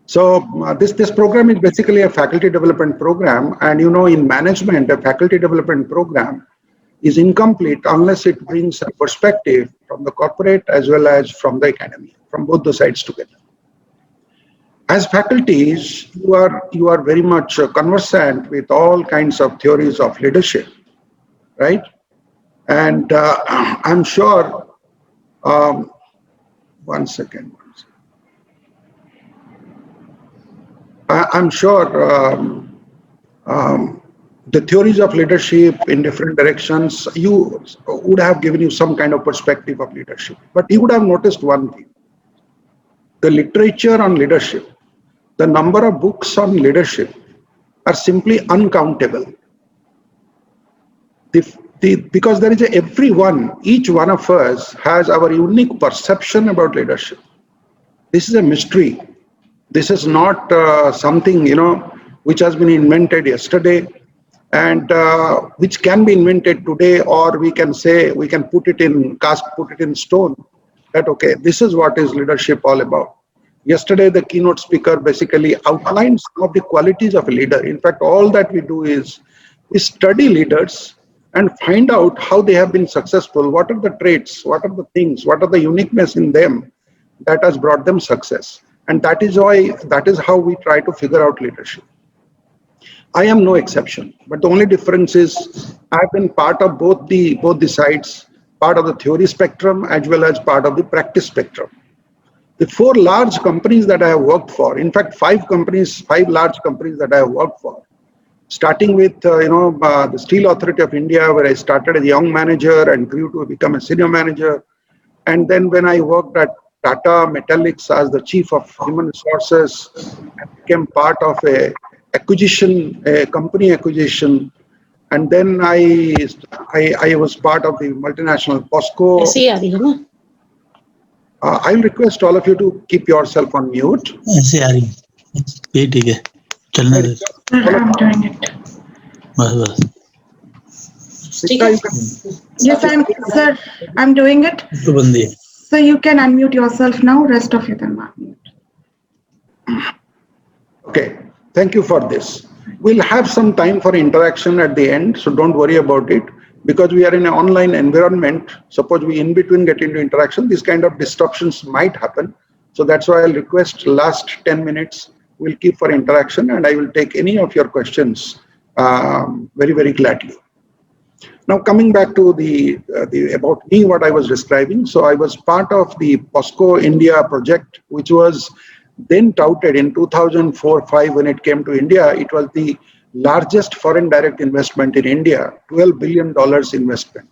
So this program is basically a faculty development program, and in management, a faculty development program is incomplete unless it brings a perspective from the corporate as well as from the academy, from both the sides together. As faculties, you are very much conversant with all kinds of theories of leadership, right? And I'm sure. Um, one second. I'm sure the theories of leadership in different directions would have given you some kind of perspective of leadership. But you would have noticed one thing: the literature on leadership, the number of books on leadership are simply uncountable. Because there is each one of us has our unique perception about leadership. This is a mystery. This is not something which has been invented yesterday, and which can be invented today, or we can put it in stone. That okay, this is what is leadership all about. Yesterday, the keynote speaker basically outlined some of the qualities of a leader. In fact, all that we do is we study leaders and find out how they have been successful. What are the traits? What are the things? What are the uniqueness in them that has brought them success? And that is how we try to figure out leadership. I am no exception, but the only difference is I've been part of both the sides, part of the theory spectrum as well as part of the practice spectrum. The 4 large companies that I have worked for, in fact, 5 large companies that I have worked for, starting with the Steel Authority of India, where I started as a young manager and grew to become a senior manager, and then when I worked at Tata Metallics as the chief of human resources, I became part of a company acquisition, and then I was part of the multinational POSCO. I'll request all of you to keep yourself on mute. I'm doing it. Yes, I'm doing it. So you can unmute yourself now. Rest of you can unmute. Okay, thank you for this. We'll have some time for interaction at the end, so don't worry about it. Because we are in an online environment, suppose we in between get into interaction, these kind of disruptions might happen. So that's why I'll request last 10 minutes we'll keep for interaction, and I will take any of your questions very, very gladly. Now coming back to the about me, what I was describing. So I was part of the POSCO India project, which was then touted in 2004-05 when it came to India. It was the largest foreign direct investment in India, $12 billion investment.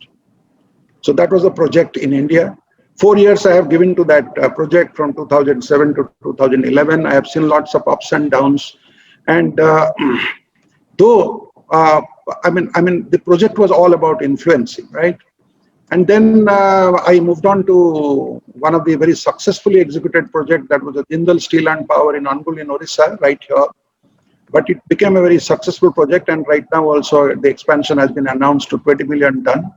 So that was a project in India. 4 years I have given to that project from 2007 to 2011. I have seen lots of ups and downs, and though I mean the project was all about influencing, right? And then I moved on to one of the very successfully executed project, that was a Jindal Steel and Power in Angul in Orissa, right here. But it became a very successful project, and right now also the expansion has been announced to 20 million ton.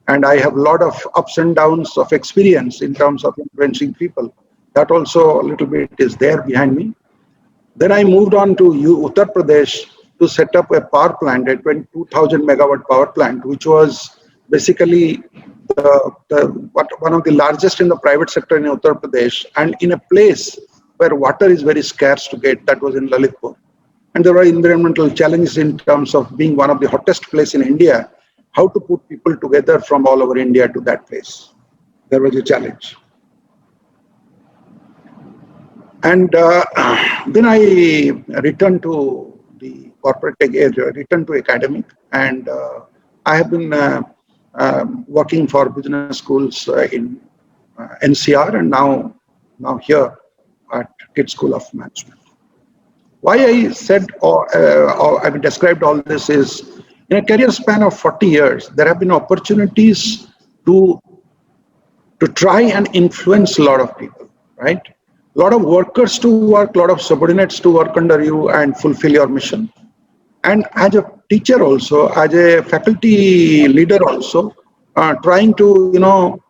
And I have a lot of ups and downs of experience in terms of influencing people. That also a little bit is there behind me. Then I moved on to Uttar Pradesh to set up a power plant, a 22,000 megawatt power plant, which was basically one of the largest in the private sector in Uttar Pradesh, and in a place where water is very scarce to get. That was in Lalitpur. And there were environmental challenges in terms of being one of the hottest places in India. How to put people together from all over India to that place. There was a challenge. And then I returned to the corporate area, returned to academic, and I have been working for business schools in NCR, and now here at Kids School of Management. Why I said or I've described all this is, in a career span of 40 years, there have been opportunities to try and influence a lot of people, right? A lot of workers to work, a lot of subordinates to work under you and fulfill your mission. And as a teacher also, as a faculty leader also, trying to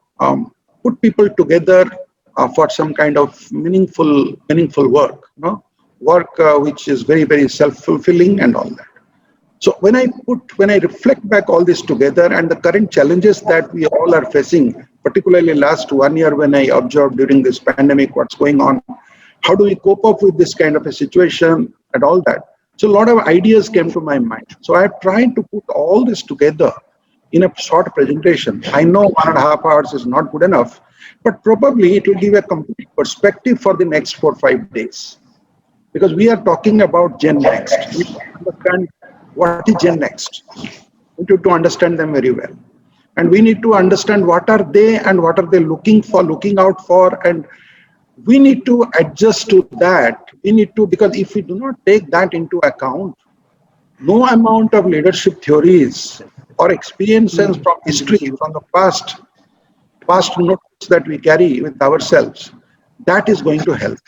put people together for some kind of meaningful work. work which is very, very self-fulfilling and all that. So when I reflect back all this together and the current challenges that we all are facing, particularly last 1 year when I observed during this pandemic what's going on, how do we cope up with this kind of a situation and all that? So a lot of ideas came to my mind. So I have tried to put all this together in a short presentation. I know 1.5 hours is not good enough, but probably it will give a complete perspective for the next 4 or 5 days. Because we are talking about Gennext. We need to understand what is Gennext. We need to understand them very well. And we need to understand what are they and what are they looking out for, and we need to adjust to that. We need to, because if we do not take that into account, no amount of leadership theories or experiences from history, from the past notes that we carry with ourselves, that is going to help.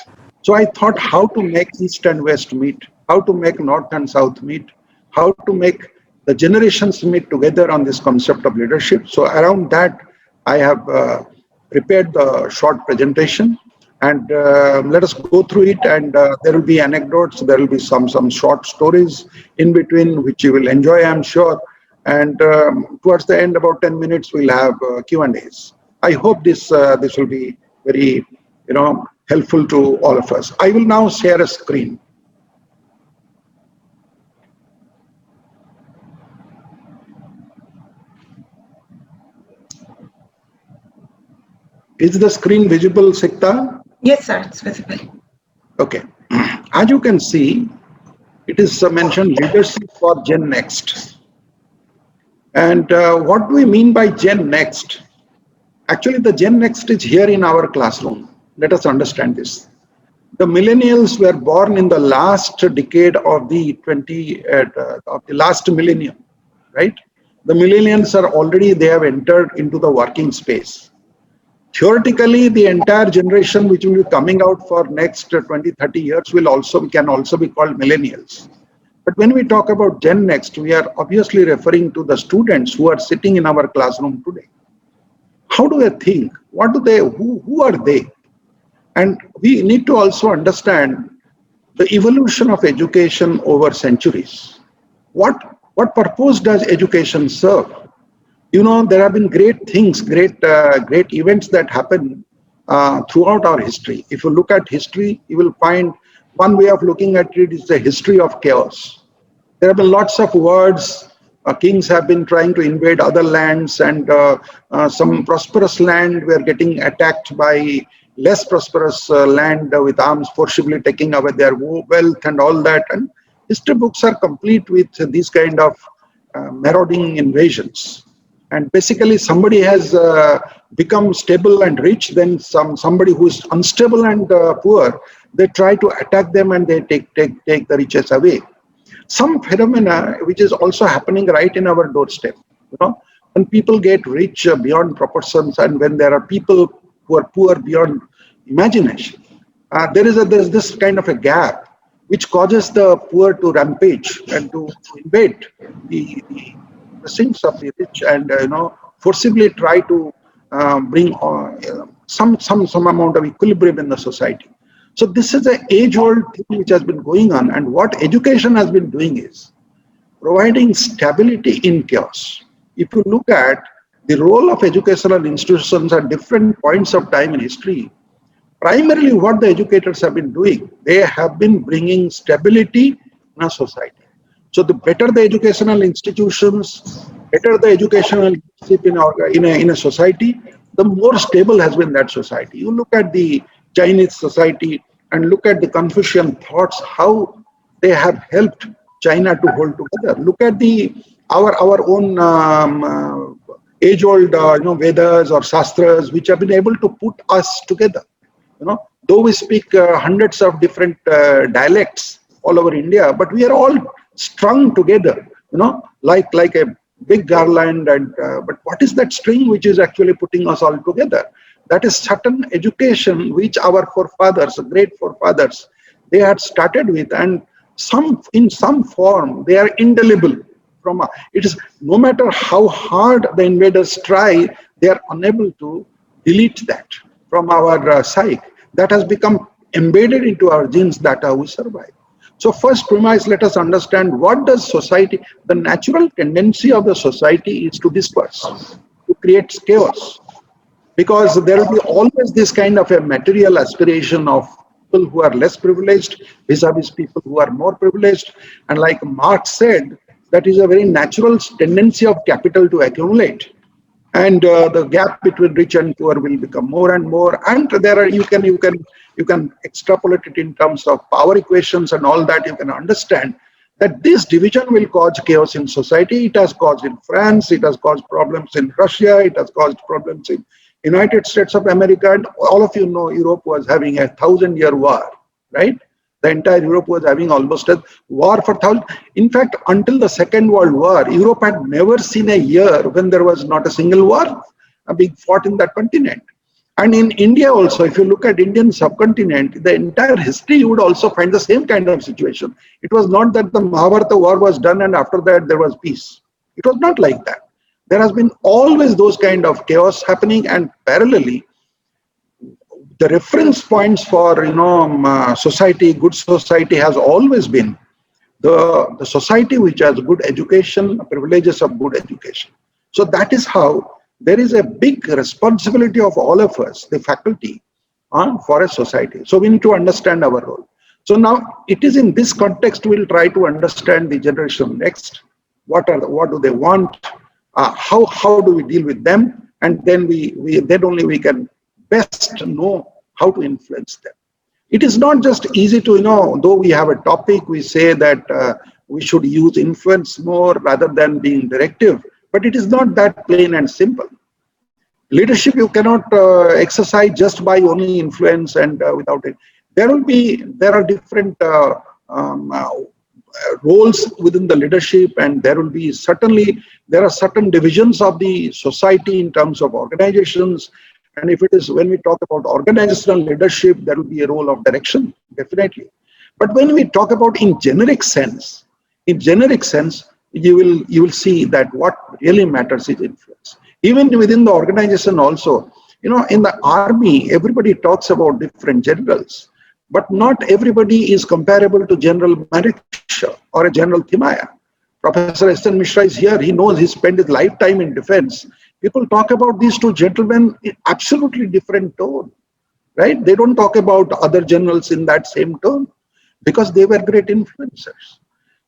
So I thought how to make East and West meet, how to make North and South meet, how to make the generations meet together on this concept of leadership. So around that, I have prepared the short presentation, and let us go through it, and there will be anecdotes, there will be some short stories in between, which you will enjoy, I'm sure. And towards the end, about 10 minutes, we'll have Q&As. I hope this will be very, helpful to all of us. I will now share a screen. Is the screen visible, Sikta? Yes, sir, it's visible. Okay. As you can see, it is mentioned leadership for Gennext. And what do we mean by Gennext? Actually, the Gennext is here in our classroom. Let us understand this. The millennials were born in the last decade of the last millennium, right? The millennials are already, they have entered into the working space. Theoretically, the entire generation which will be coming out for next 20, 30 years can also be called millennials. But when we talk about Gennext, we are obviously referring to the students who are sitting in our classroom today. How do they think? What do they, who are they? And we need to also understand the evolution of education over centuries. What purpose does education serve? There have been great things, great events that happen throughout our history. If you look at history, you will find one way of looking at it is the history of chaos. There have been lots of wars. Kings have been trying to invade other lands, and some prosperous land were getting attacked by less prosperous land with arms, forcibly taking away their wealth and all that. And history books are complete with these kind of marauding invasions. And basically, somebody has become stable and rich, then somebody who is unstable and poor, they try to attack them and they take the riches away. Some phenomena which is also happening right in our doorstep. When people get rich beyond proportions, and when there are people who are poor beyond imagination, there's this kind of a gap which causes the poor to rampage and to invade the sins of the rich, and forcibly try to bring some amount of equilibrium in the society. So this is an age-old thing which has been going on, and what education has been doing is providing stability in chaos. If you look at the role of educational institutions at different points of time in history, primarily what the educators have been doing, they have been bringing stability in a society. So the better the educational institutions, better the educational leadership in a society, the more stable has been that society. You look at the Chinese society and look at the Confucian thoughts, how they have helped China to hold together. Look at our own age-old Vedas or Shastras, which have been able to put us together. Though we speak hundreds of different dialects all over India, but we are all strung together, like a big garland. And but what is that string which is actually putting us all together? That is certain education which our forefathers, great forefathers, they had started with, and in some form they are indelible. It is no matter how hard the invaders try, they are unable to delete that from our psyche. That has become embedded into our genes. That how we survive. So first premise, let us understand what does society, the natural tendency of the society is to disperse, to create chaos. Because there will be always this kind of a material aspiration of people who are less privileged vis-a-vis people who are more privileged. And like Marx said, that is a very natural tendency of capital to accumulate. And the gap between rich and poor will become more and more. And there are you can extrapolate it in terms of power equations and all that. You can understand that this division will cause chaos in society. It has caused in France, it has caused problems in Russia, it has caused problems in United States of America, and all of you know Europe was having a 1,000-year war, right? The entire Europe was having almost a war for 1,000. In fact, until the Second World War, Europe had never seen a year when there was not a single war being fought in that continent. And in India also, if you look at Indian subcontinent, the entire history, you would also find the same kind of situation. It was not that the Mahabharata war was done and after that there was peace. It was not like that. There has been always those kind of chaos happening, and parallelly, the reference points for society, good society, has always been the society which has good education, privileges of good education. So that is how there is a big responsibility of all of us, the faculty, for a society. So we need to understand our role. So now it is in this context we'll try to understand the generation next. What do they want? How do we deal with them? And then then only we can best know how to influence them. It is not just easy to, though we have a topic, we say that we should use influence more rather than being directive, but it is not that plain and simple. Leadership you cannot exercise just by only influence and without it. There are different roles within the leadership, and there are certain divisions of the society in terms of organizations. And if it is, when we talk about organizational leadership, there will be a role of direction, definitely. But when we talk about in generic sense, you will see that what really matters is influence. Even within the organization also, in the army, everybody talks about different generals, but not everybody is comparable to General Manekshaw or a General Thimaya. Professor S.N. Mishra is here. He knows he spent his lifetime in defense. People talk about these two gentlemen in absolutely different tone, right? They don't talk about other generals in that same tone because they were great influencers.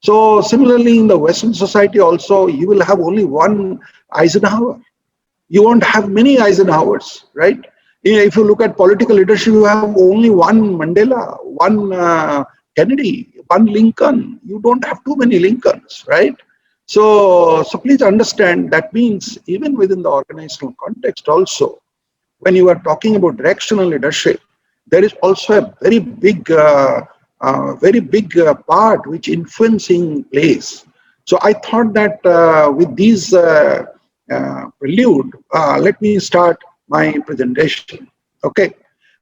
So similarly, in the Western society also, you will have only one Eisenhower. You won't have many Eisenhowers, right? If you look at political leadership, you have only one Mandela, one Kennedy, one Lincoln. You don't have too many Lincolns, right? So please understand that means even within the organizational context also, when you are talking about directional leadership, there is also a very big part which influencing plays. So I thought that with these prelude, let me start my presentation. Okay.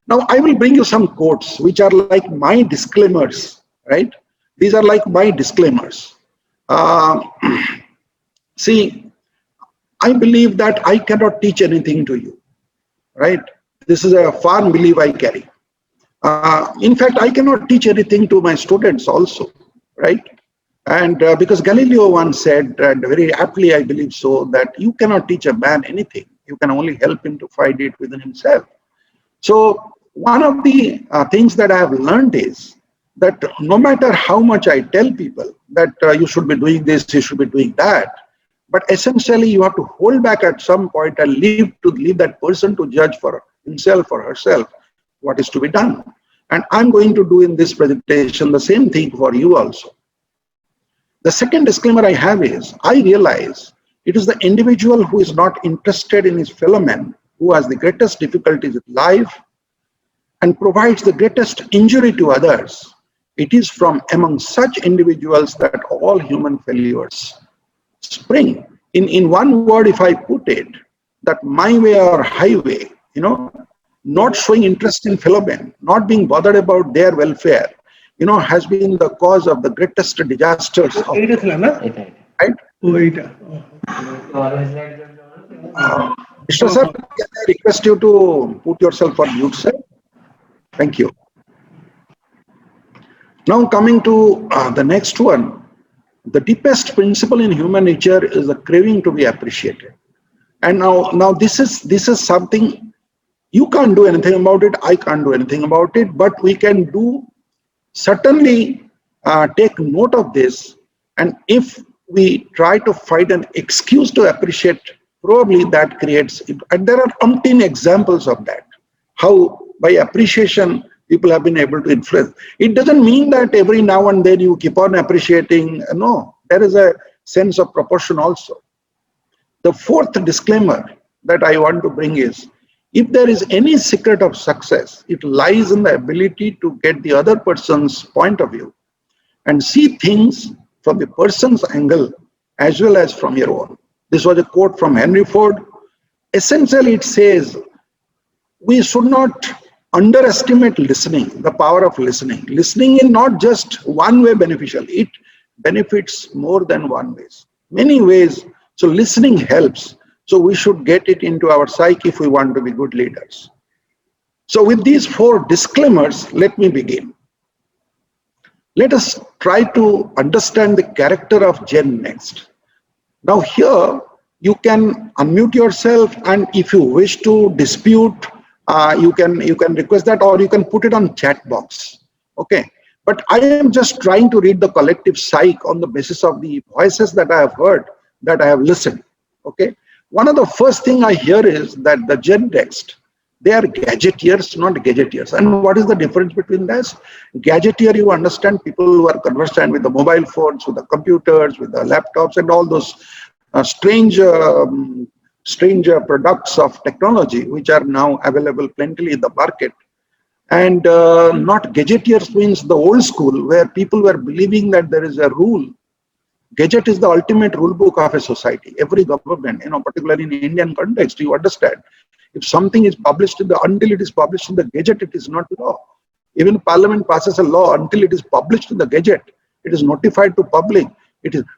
Now I will bring you some quotes which are like my disclaimers, right? These are like my disclaimers. See, I believe that I cannot teach anything to you, right? This is a firm belief I carry. In fact, I cannot teach anything to my students also, right? And because Galileo once said, and very aptly I believe so, that you cannot teach a man anything. You can only help him to find it within himself. So one of the things that I have learned is that no matter how much I tell people that you should be doing this, you should be doing that, but essentially you have to hold back at some point and leave that person to judge for himself or herself what is to be done. And I'm going to do in this presentation the same thing for you also. The second disclaimer I have is, I realize it is the individual who is not interested in his fellow man who has the greatest difficulties in life and provides the greatest injury to others. It is from among such individuals that all human failures spring. In one word, if I put it, that my way or highway, not showing interest in fellow men, not being bothered about their welfare, has been the cause of the greatest disasters. Right? Mr. Sir, can I request you to put yourself on mute, sir? Thank you. Now coming to the next one, the deepest principle in human nature is the craving to be appreciated. And now this is something you can't do anything about it. I can't do anything about it, but we can do certainly take note of this. And if we try to find an excuse to appreciate, probably that creates it. And there are umpteen examples of that. How by appreciation people have been able to influence. It doesn't mean that every now and then you keep on appreciating. No, there is a sense of proportion also. The fourth disclaimer that I want to bring is, if there is any secret of success, it lies in the ability to get the other person's point of view and see things from the person's angle as well as from your own. This was a quote from Henry Ford. Essentially, it says, we should not underestimate listening, the power of listening. Listening is not just one way beneficial. It benefits more than one way, many ways. So listening helps. So we should get it into our psyche if we want to be good leaders. So with these four disclaimers, let me begin. Let us try to understand the character of Gennext. Now here, you can unmute yourself, and if you wish to dispute, you can request that, or you can put it on chat box. Okay. But I am just trying to read the collective psyche on the basis of the voices that I have heard, that I have listened. Okay. One of the first thing I hear is that the Gennext, they are gadgeteers, not gadgeteers. And what is the difference between this? Gadgeteer, you understand, people who are conversant with the mobile phones, with the computers, with the laptops, and all those strange products of technology which are now available plentifully in the market. And not gadgeteers means the old school, where people were believing that there is a rule. Gadget is the ultimate rule book of a society. Every government, particularly in Indian context, you understand, if something is published until it is published in the Gazette, it is not law. Even Parliament passes a law until it is published in the Gazette. It is notified to public.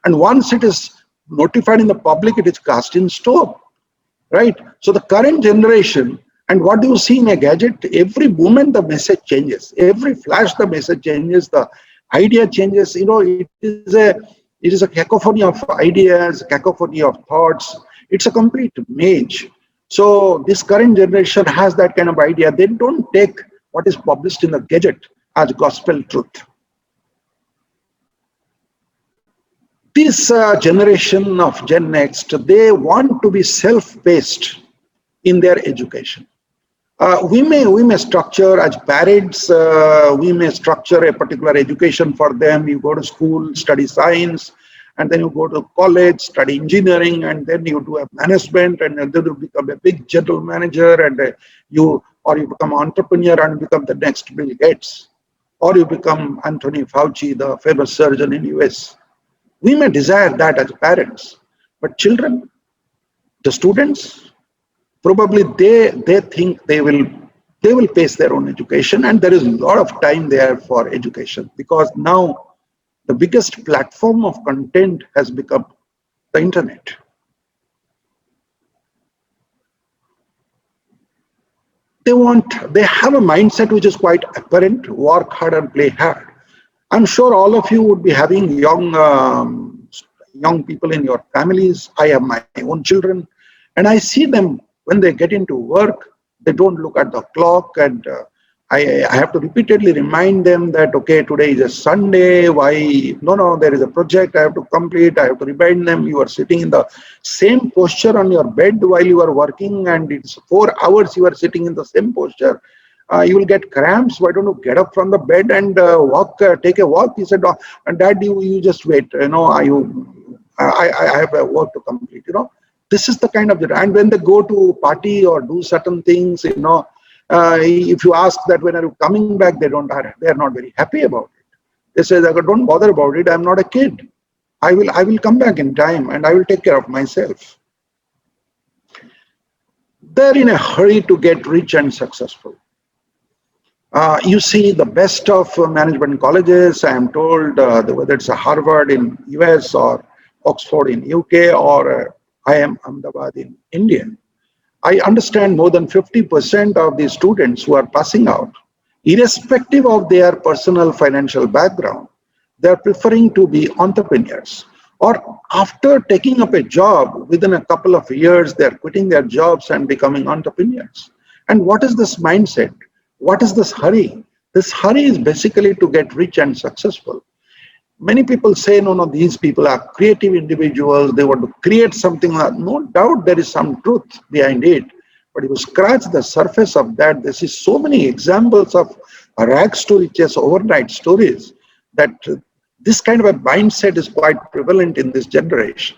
And once it is notified in the public, it is cast in stone. Right? So the current generation, and what do you see in a gadget? Every moment the message changes. Every flash the message changes. The idea changes. It is a cacophony of ideas, cacophony of thoughts. It's a complete maze. So this current generation has that kind of idea. They don't take what is published in the Gazette as gospel truth. This generation of Gennext, they want to be self-paced in their education. We may structure as parents, we may structure a particular education for them. You go to school, study science, and then you go to college, study engineering, and then you do a management, and then you become a big general manager, and you become an entrepreneur and become the next Bill Gates, or you become Anthony Fauci, the famous surgeon in US. We may desire that as parents, but children, the students, probably they think they will pace their own education, and there is a lot of time there for education, because now the biggest platform of content has become the internet. They have a mindset which is quite apparent: work hard and play hard. I'm sure all of you would be having young people in your families. I have my own children, and I see them when they get into work. They don't look at the clock, and I have to repeatedly remind them that, okay, today is a Sunday. Why? No, there is a project I have to complete. I have to remind them, you are sitting in the same posture on your bed while you are working, and it's 4 hours you are sitting in the same posture. You will get cramps. Why don't you get up from the bed and take a walk? He said, and Dad, you just wait. I have a work to complete. This is the kind of, and when they go to party or do certain things, if you ask that when are you coming back, they are not very happy about it. They say, don't bother about it. I'm not a kid. I will come back in time, and I will take care of myself. They're in a hurry to get rich and successful. You see the best of management colleges, I am told, whether it's a Harvard in US or Oxford in UK or IIM Ahmedabad in India. I understand more than 50% of the students who are passing out Irrespective of their personal financial background, they are preferring to be entrepreneurs. Or after taking up a job, within a couple of years, they are quitting their jobs and becoming entrepreneurs. And what is this mindset? What is this hurry? This hurry is basically to get rich and successful. Many people say, no, these people are creative individuals. They want to create something. No doubt there is some truth behind it. But if you scratch the surface of that, there is so many examples of rags to riches overnight stories that this kind of a mindset is quite prevalent in this generation.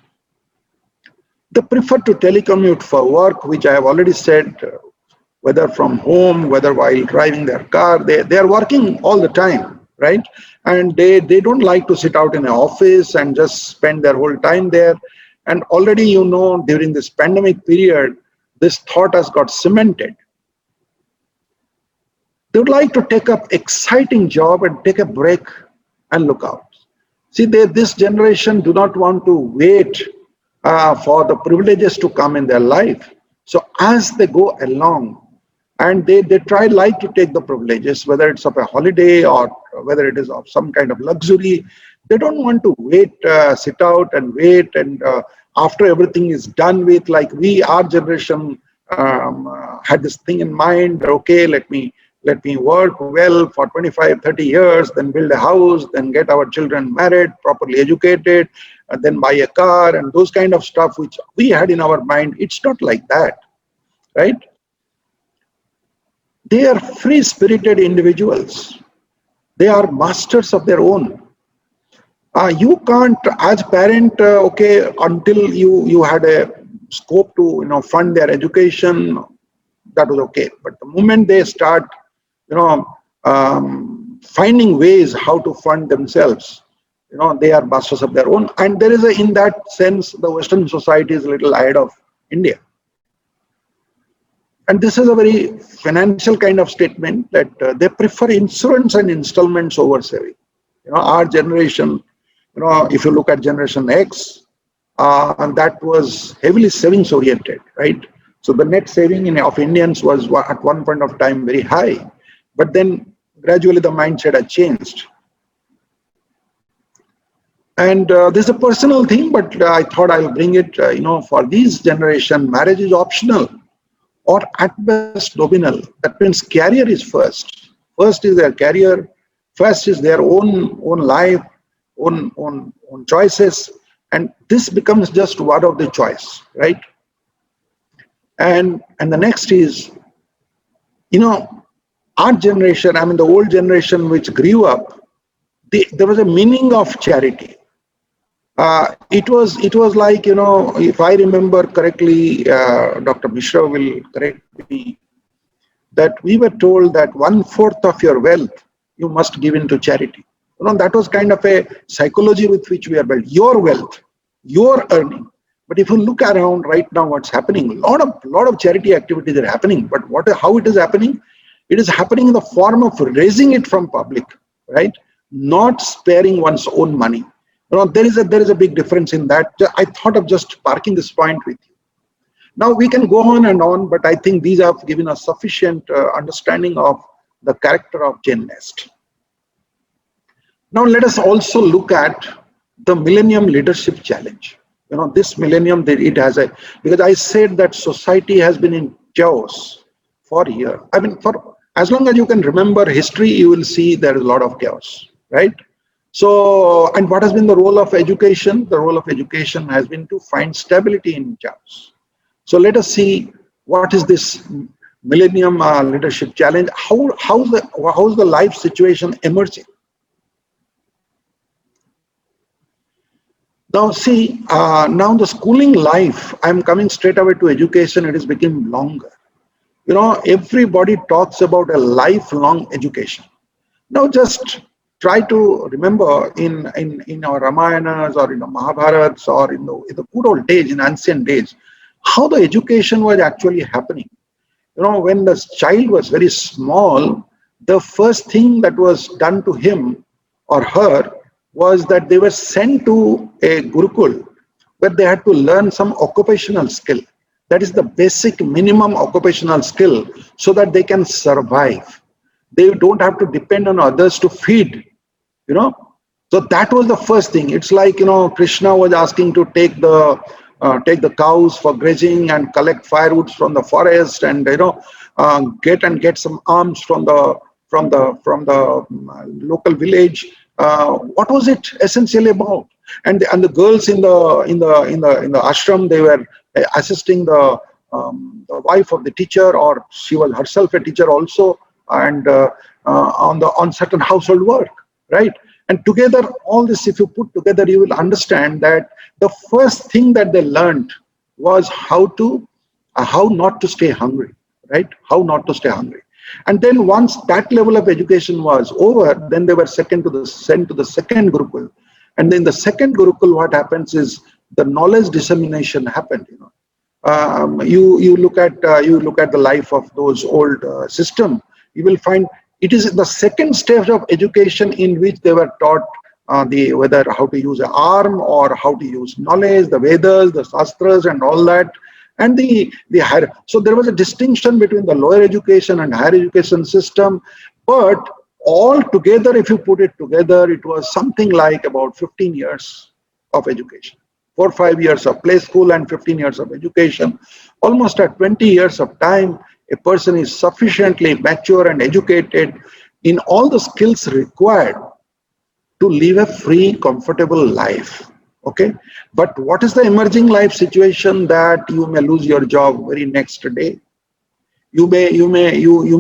They prefer to telecommute for work, which I have already said, whether from home, whether while driving their car, they are working all the time, right? And they don't like to sit out in an office and just spend their whole time there. And already, during this pandemic period, this thought has got cemented. They would like to take up exciting job and take a break and look out. See, this generation do not want to wait for the privileges to come in their life. So as they go along, and they like to take the privileges, whether it's of a holiday or whether it is of some kind of luxury. They don't want to wait, sit out and wait, and after everything is done with, like our generation had this thing in mind, okay, let me work well for 25, 30 years, then build a house, then get our children married, properly educated, and then buy a car, and those kind of stuff which we had in our mind. It's not like that, right? They are free-spirited individuals. They are masters of their own. You can't, as parent, okay, until you had a scope to fund their education, that was okay. But the moment they start, finding ways how to fund themselves, they are masters of their own. And there is in that sense, the Western society is a little ahead of India. And this is a very financial kind of statement that they prefer insurance and installments over saving. Our generation, if you look at Generation X, and that was heavily savings oriented, right? So the net saving of Indians was at one point of time very high, but then gradually the mindset had changed. And this is a personal thing, but I thought I'll bring it, for this generation, marriage is optional, or at best nominal. That means career is first. First is their career. First is their own life, own choices, and this becomes just one of the choice, right? And the next is, our generation. I mean, the old generation which grew up, there was a meaning of charity. It was like, if I remember correctly, Dr. Mishra will correct me, that we were told that 1/4 of your wealth you must give into charity. That was kind of a psychology with which we are built. Your wealth, your earning. But if you look around right now, what's happening? A lot of charity activities are happening. But how it is happening? It is happening in the form of raising it from public, right? Not sparing one's own money. There is a big difference in that. I thought of just parking this point with you. Now we can go on and on, but I think these have given us sufficient understanding of the character of Gennext. Now let us also look at the Millennium Leadership Challenge. This millennium, because I said that society has been in chaos for years. I mean, for as long as you can remember history, you will see there is a lot of chaos, right? So, and what has been the role of education? The role of education has been to find stability in chaos. So let us see what is this Millennium Leadership Challenge. How's the life situation emerging? Now see, now the schooling life, I'm coming straight away to education, it is becoming longer. Everybody talks about a lifelong education. Now just try to remember in our Ramayanas or in the Mahabharats or in the good old days, in ancient days, how the education was actually happening. When the child was very small, the first thing that was done to him or her was that they were sent to a Gurukul where they had to learn some occupational skill. That is the basic minimum occupational skill so that they can survive. They don't have to depend on others to feed, you know. So that was the first thing. It's like, you know, Krishna was asking to take the cows for grazing and collect firewoods from the forest, and, you know, get some alms from the local village. What was it essentially about? And the girls in the ashram, they were assisting the wife of the teacher, or she was herself a teacher also, and on certain household work, right? And together, all this, if you put together, you will understand that the first thing that they learned was how not to stay hungry, right? How not to stay hungry. And then once that level of education was over, then they were sent to the second Gurukul. And in the second Gurukul, what happens is the knowledge dissemination happened. You know, you look at the life of those old system. You will find it is the second stage of education in which they were taught whether how to use an arm or how to use knowledge, the Vedas, the Shastras, and all that. And the higher. So there was a distinction between the lower education and higher education system, but all together, if you put it together, it was something like about 15 years of education. 4 or 5 years of play school and 15 years of education. Almost at 20 years of time, a person is sufficiently mature and educated in all the skills required to live a free, comfortable life. Okay, but what is the emerging life situation? That you may lose your job very next day. You may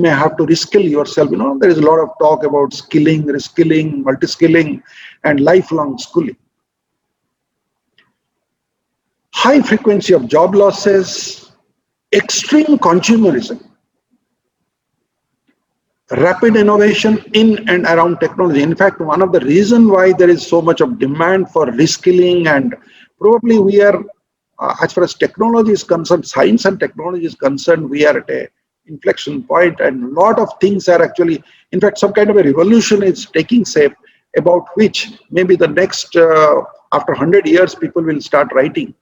have to reskill yourself. You know, there is a lot of talk about skilling, reskilling, multi-skilling, and lifelong schooling. High frequency of job losses, extreme consumerism, rapid innovation in and around technology. In fact, one of the reasons why there is so much of demand for reskilling, and probably we are, as far as technology is concerned, science and technology is concerned, we are at a inflection point, and a lot of things are actually, in fact, some kind of a revolution is taking shape, about which maybe the next, after 100 years, people will start writing.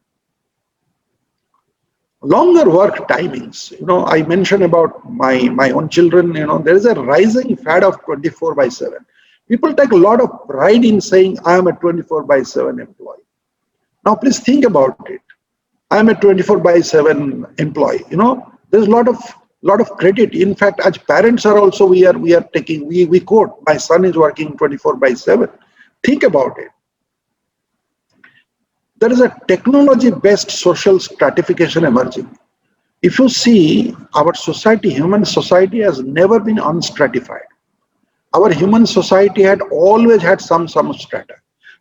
Longer work timings. You know, I mentioned about my own children. You know, there is a rising fad of 24/7. People take a lot of pride in saying, I am a 24/7 employee. Now, please think about it. I am a 24/7 employee. You know, there's a lot of credit. In fact, as parents are also, we quote, my son is working 24/7. Think about it. There is a technology-based social stratification emerging. If you see, our society, human society, has never been unstratified. Our human society had always had some strata.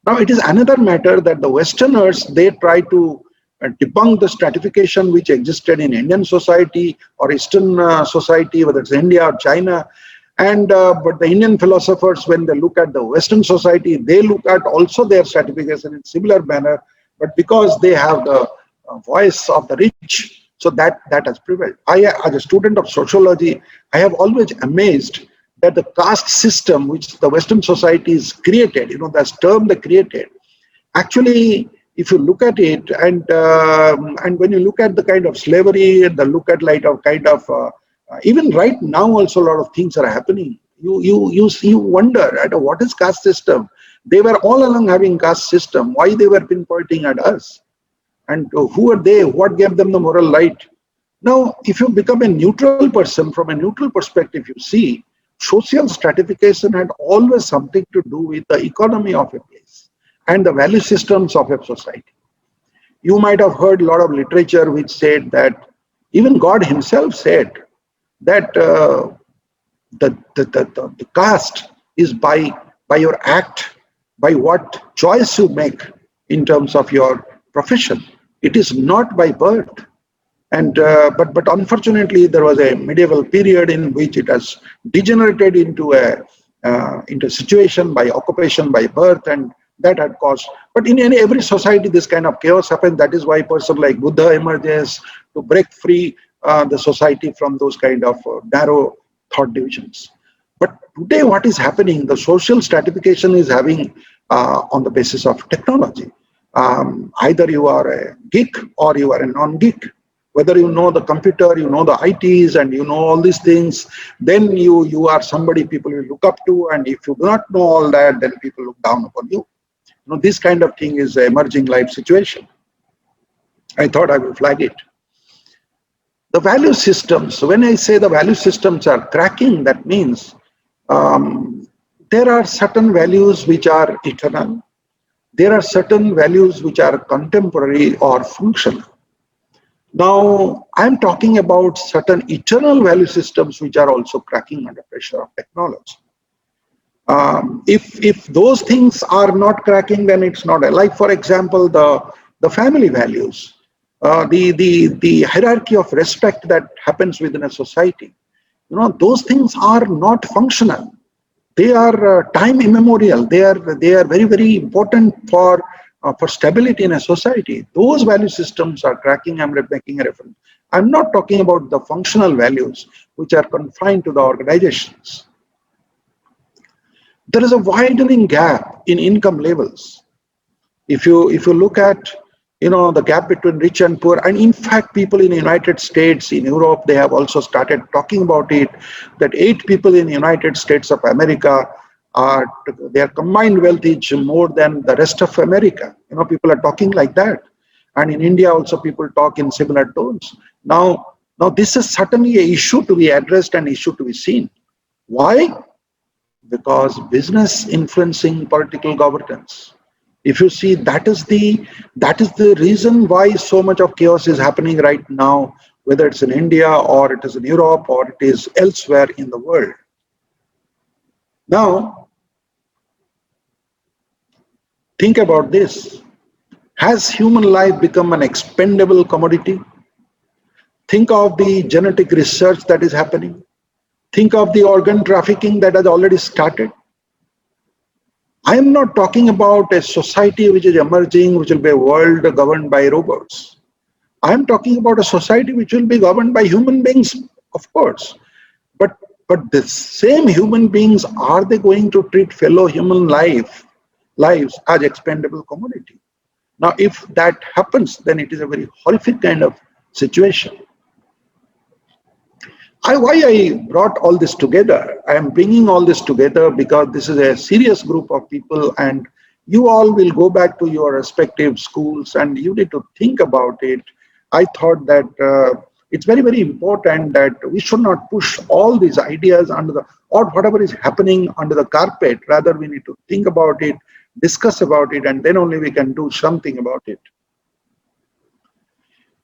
Now, it is another matter that the Westerners, they try to debunk the stratification which existed in Indian society or Eastern society, whether it's India or China. And but the Indian philosophers, when they look at the Western society, they look at also their stratification in similar manner. But because they have the voice of the rich, so that has prevailed. As a student of sociology, I have always amazed that the caste system which the Western societies created, you know, that term they created, actually, if you look at it, and when you look at the kind of slavery and the look at even right now also a lot of things are happening. You wonder, right, what is caste system? They were all along having caste system. Why they were pinpointing at us? And who are they? What gave them the moral right? Now, if you become a neutral person, from a neutral perspective, you see, social stratification had always something to do with the economy of a place and the value systems of a society. You might have heard a lot of literature which said that even God himself said that the caste is by your act, by what choice you make in terms of your profession. It is not by birth. And but unfortunately, there was a medieval period in which it has degenerated into a situation by occupation, by birth, and that had caused. But in every society, this kind of chaos happens. That is why a person like Buddha emerges to break free the society from those kind of narrow thought divisions. But today, what is happening? The social stratification is having on the basis of technology. Either you are a geek or you are a non-geek. Whether you know the computer, you know the ITs, and you know all these things, then you are somebody people will look up to. And if you do not know all that, then people look down upon you. This kind of thing is an emerging life situation. I thought I will flag it. The value systems, when I say the value systems are cracking, that means there are certain values which are eternal. There are certain values which are contemporary or functional. Now, I'm talking about certain eternal value systems which are also cracking under pressure of technology. If those things are not cracking, then it's not like, for example, the family values, the hierarchy of respect that happens within a society. Those things are not functional. They are time immemorial. They are very, very important for stability in a society. Those value systems are cracking. I'm making a reference. I'm not talking about the functional values which are confined to the organizations. There is a widening gap in income levels. If you look at the gap between rich and poor, and in fact people in the United States, in Europe, they have also started talking about it, that 8 people in the United States of America their combined wealth is more than the rest of America. People are talking like that. And in India also people talk in similar tones. Now this is certainly an issue to be addressed and issue to be seen. Why? Because business influencing political governance. If you see, that is the reason why so much of chaos is happening right now, whether it's in India or it is in Europe or it is elsewhere in the world. Now, think about this. Has human life become an expendable commodity? Think of the genetic research that is happening. Think of the organ trafficking that has already started. I am not talking about a society which is emerging, which will be a world governed by robots. I am talking about a society which will be governed by human beings, of course. But the same human beings, are they going to treat fellow human lives as expendable commodity? Now, if that happens, then it is a very horrific kind of situation. Why I brought all this together, I am bringing all this together because this is a serious group of people, and you all will go back to your respective schools and you need to think about it. I thought that it's very, very important that we should not push all these ideas or whatever is happening under the carpet. Rather, we need to think about it, discuss about it, and then only we can do something about it.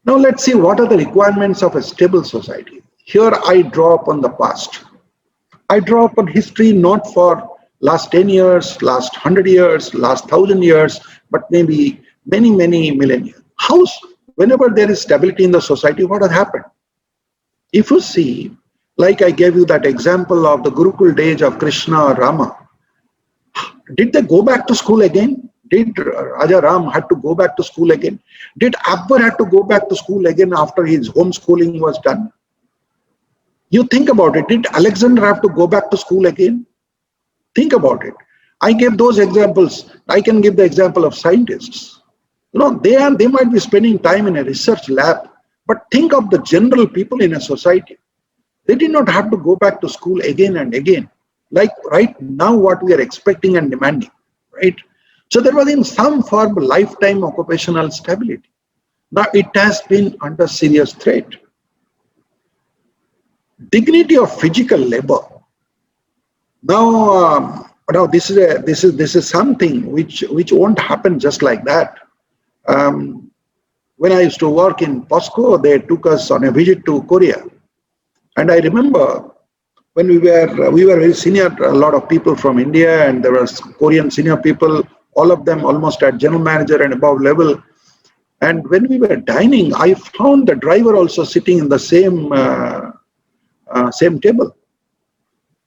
Now let's see what are the requirements of a stable society. Here I draw upon the past. I draw upon history not for last 10 years, last 100 years, last 1,000 years, but maybe many, many millennia. Whenever there is stability in the society, what has happened? If you see, like I gave you that example of the Gurukul days of Krishna or Rama, did they go back to school again? Did Raja Ram had to go back to school again? Did Akbar had to go back to school again after his homeschooling was done? You think about it. Did Alexander have to go back to school again? Think about it. I gave those examples. I can give the example of scientists. They might be spending time in a research lab, but think of the general people in a society. They did not have to go back to school again and again, like right now what we are expecting and demanding, right? So there was in some form lifetime occupational stability. Now it has been under serious threat. Dignity of physical labor. Now this is something which won't happen just like that. When I used to work in POSCO, they took us on a visit to Korea, and I remember when we were very senior, a lot of people from India, and there was Korean senior people, all of them almost at general manager and above level. And when we were dining, I found the driver also sitting in the same table.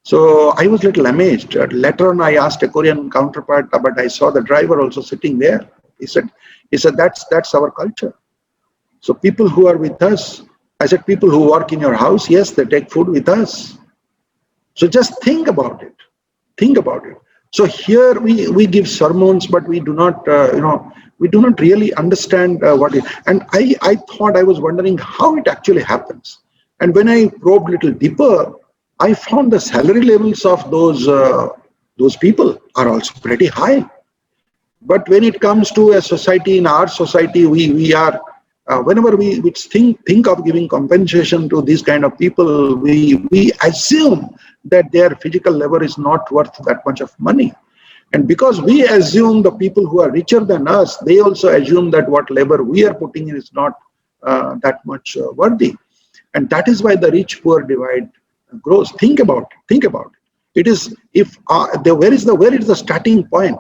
So I was a little amazed. Later on, I asked a Korean counterpart, but I saw the driver also sitting there. He said that's our culture. So people who are with us, I said, people who work in your house, yes, they take food with us. So just think about it. Think about it. So here we give sermons, but we do not, We do not really understand what it, and I thought, I was wondering how it actually happens. And when I probed a little deeper, I found the salary levels of those people are also pretty high. But when it comes to a society, in our society, we are, whenever we think of giving compensation to these kind of people, we assume that their physical labor is not worth that much of money. And because we assume the people who are richer than us, they also assume that what labor we are putting in is not that much worthy. And that is why the rich-poor divide grows. Think about it. Think about it. It is, if where is the starting point?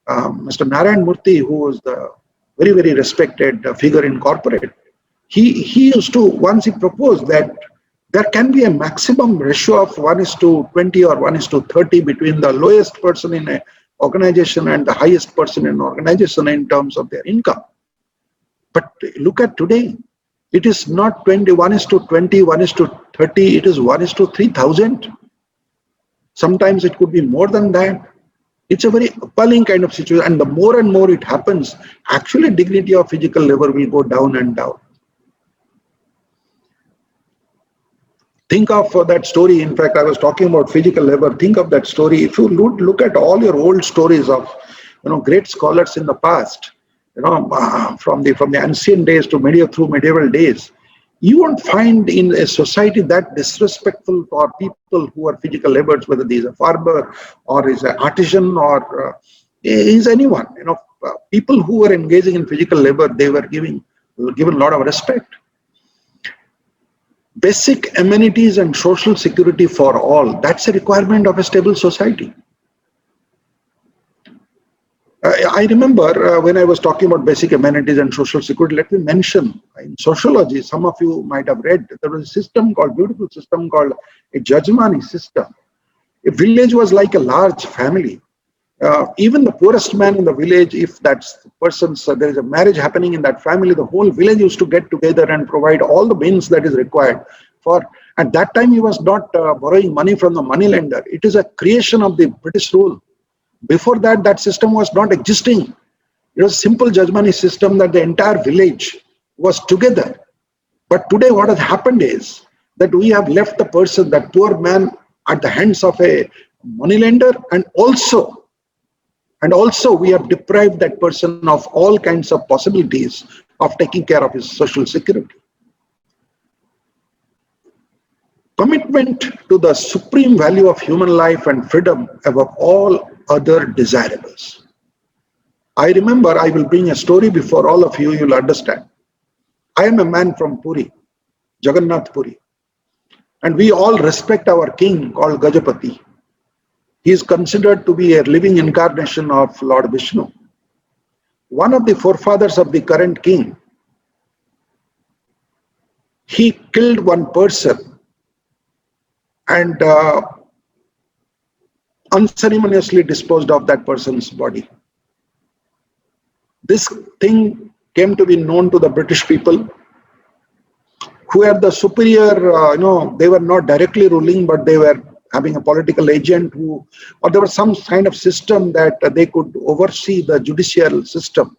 Mr. Narayan Murthy, who was the very, very respected figure in corporate, he used to, once he proposed that there can be a maximum ratio of 1:20 or 1:30 between the lowest person in an organization and the highest person in an organization in terms of their income. But look at today, it is not 1:20, 1:30, it is 1:3,000. Sometimes it could be more than that. It's a very appalling kind of situation, and the more and more it happens, actually dignity of physical labor will go down and down. Think of that story. In fact, I was talking about physical labor. Think of that story. If you look at all your old stories of, great scholars in the past, from the ancient days to medieval days, you won't find in a society that disrespectful for people who are physical laborers, whether he is a farmer or is an artisan or is anyone. People who were engaging in physical labor, they were given a lot of respect. Basic amenities and social security for all, that's a requirement of a stable society. I remember when I was talking about basic amenities and social security, let me mention, in sociology, some of you might have read, there was a beautiful system called a Jajmani system. A village was like a large family. Even the poorest man in the village, if that's the person's, there is a marriage happening in that family, the whole village used to get together and provide all the means that is required for. At that time, he was not borrowing money from the moneylender. It is a creation of the British rule. Before that, that system was not existing. It was a simple Jajmani system that the entire village was together. But today what has happened is that we have left the person, that poor man, at the hands of a moneylender, and also we have deprived that person of all kinds of possibilities of taking care of his social security. Commitment to the supreme value of human life and freedom above all other desirables. I remember, I will bring a story before all of you, you'll understand. I am a man from Puri, Jagannath Puri, and we all respect our king called Gajapati. He is considered to be a living incarnation of Lord Vishnu. One of the forefathers of the current king, he killed one person and unceremoniously disposed of that person's body. This thing came to be known to the British people, who are the superior, they were not directly ruling, but they were having a political agent or there was some kind of system that they could oversee the judicial system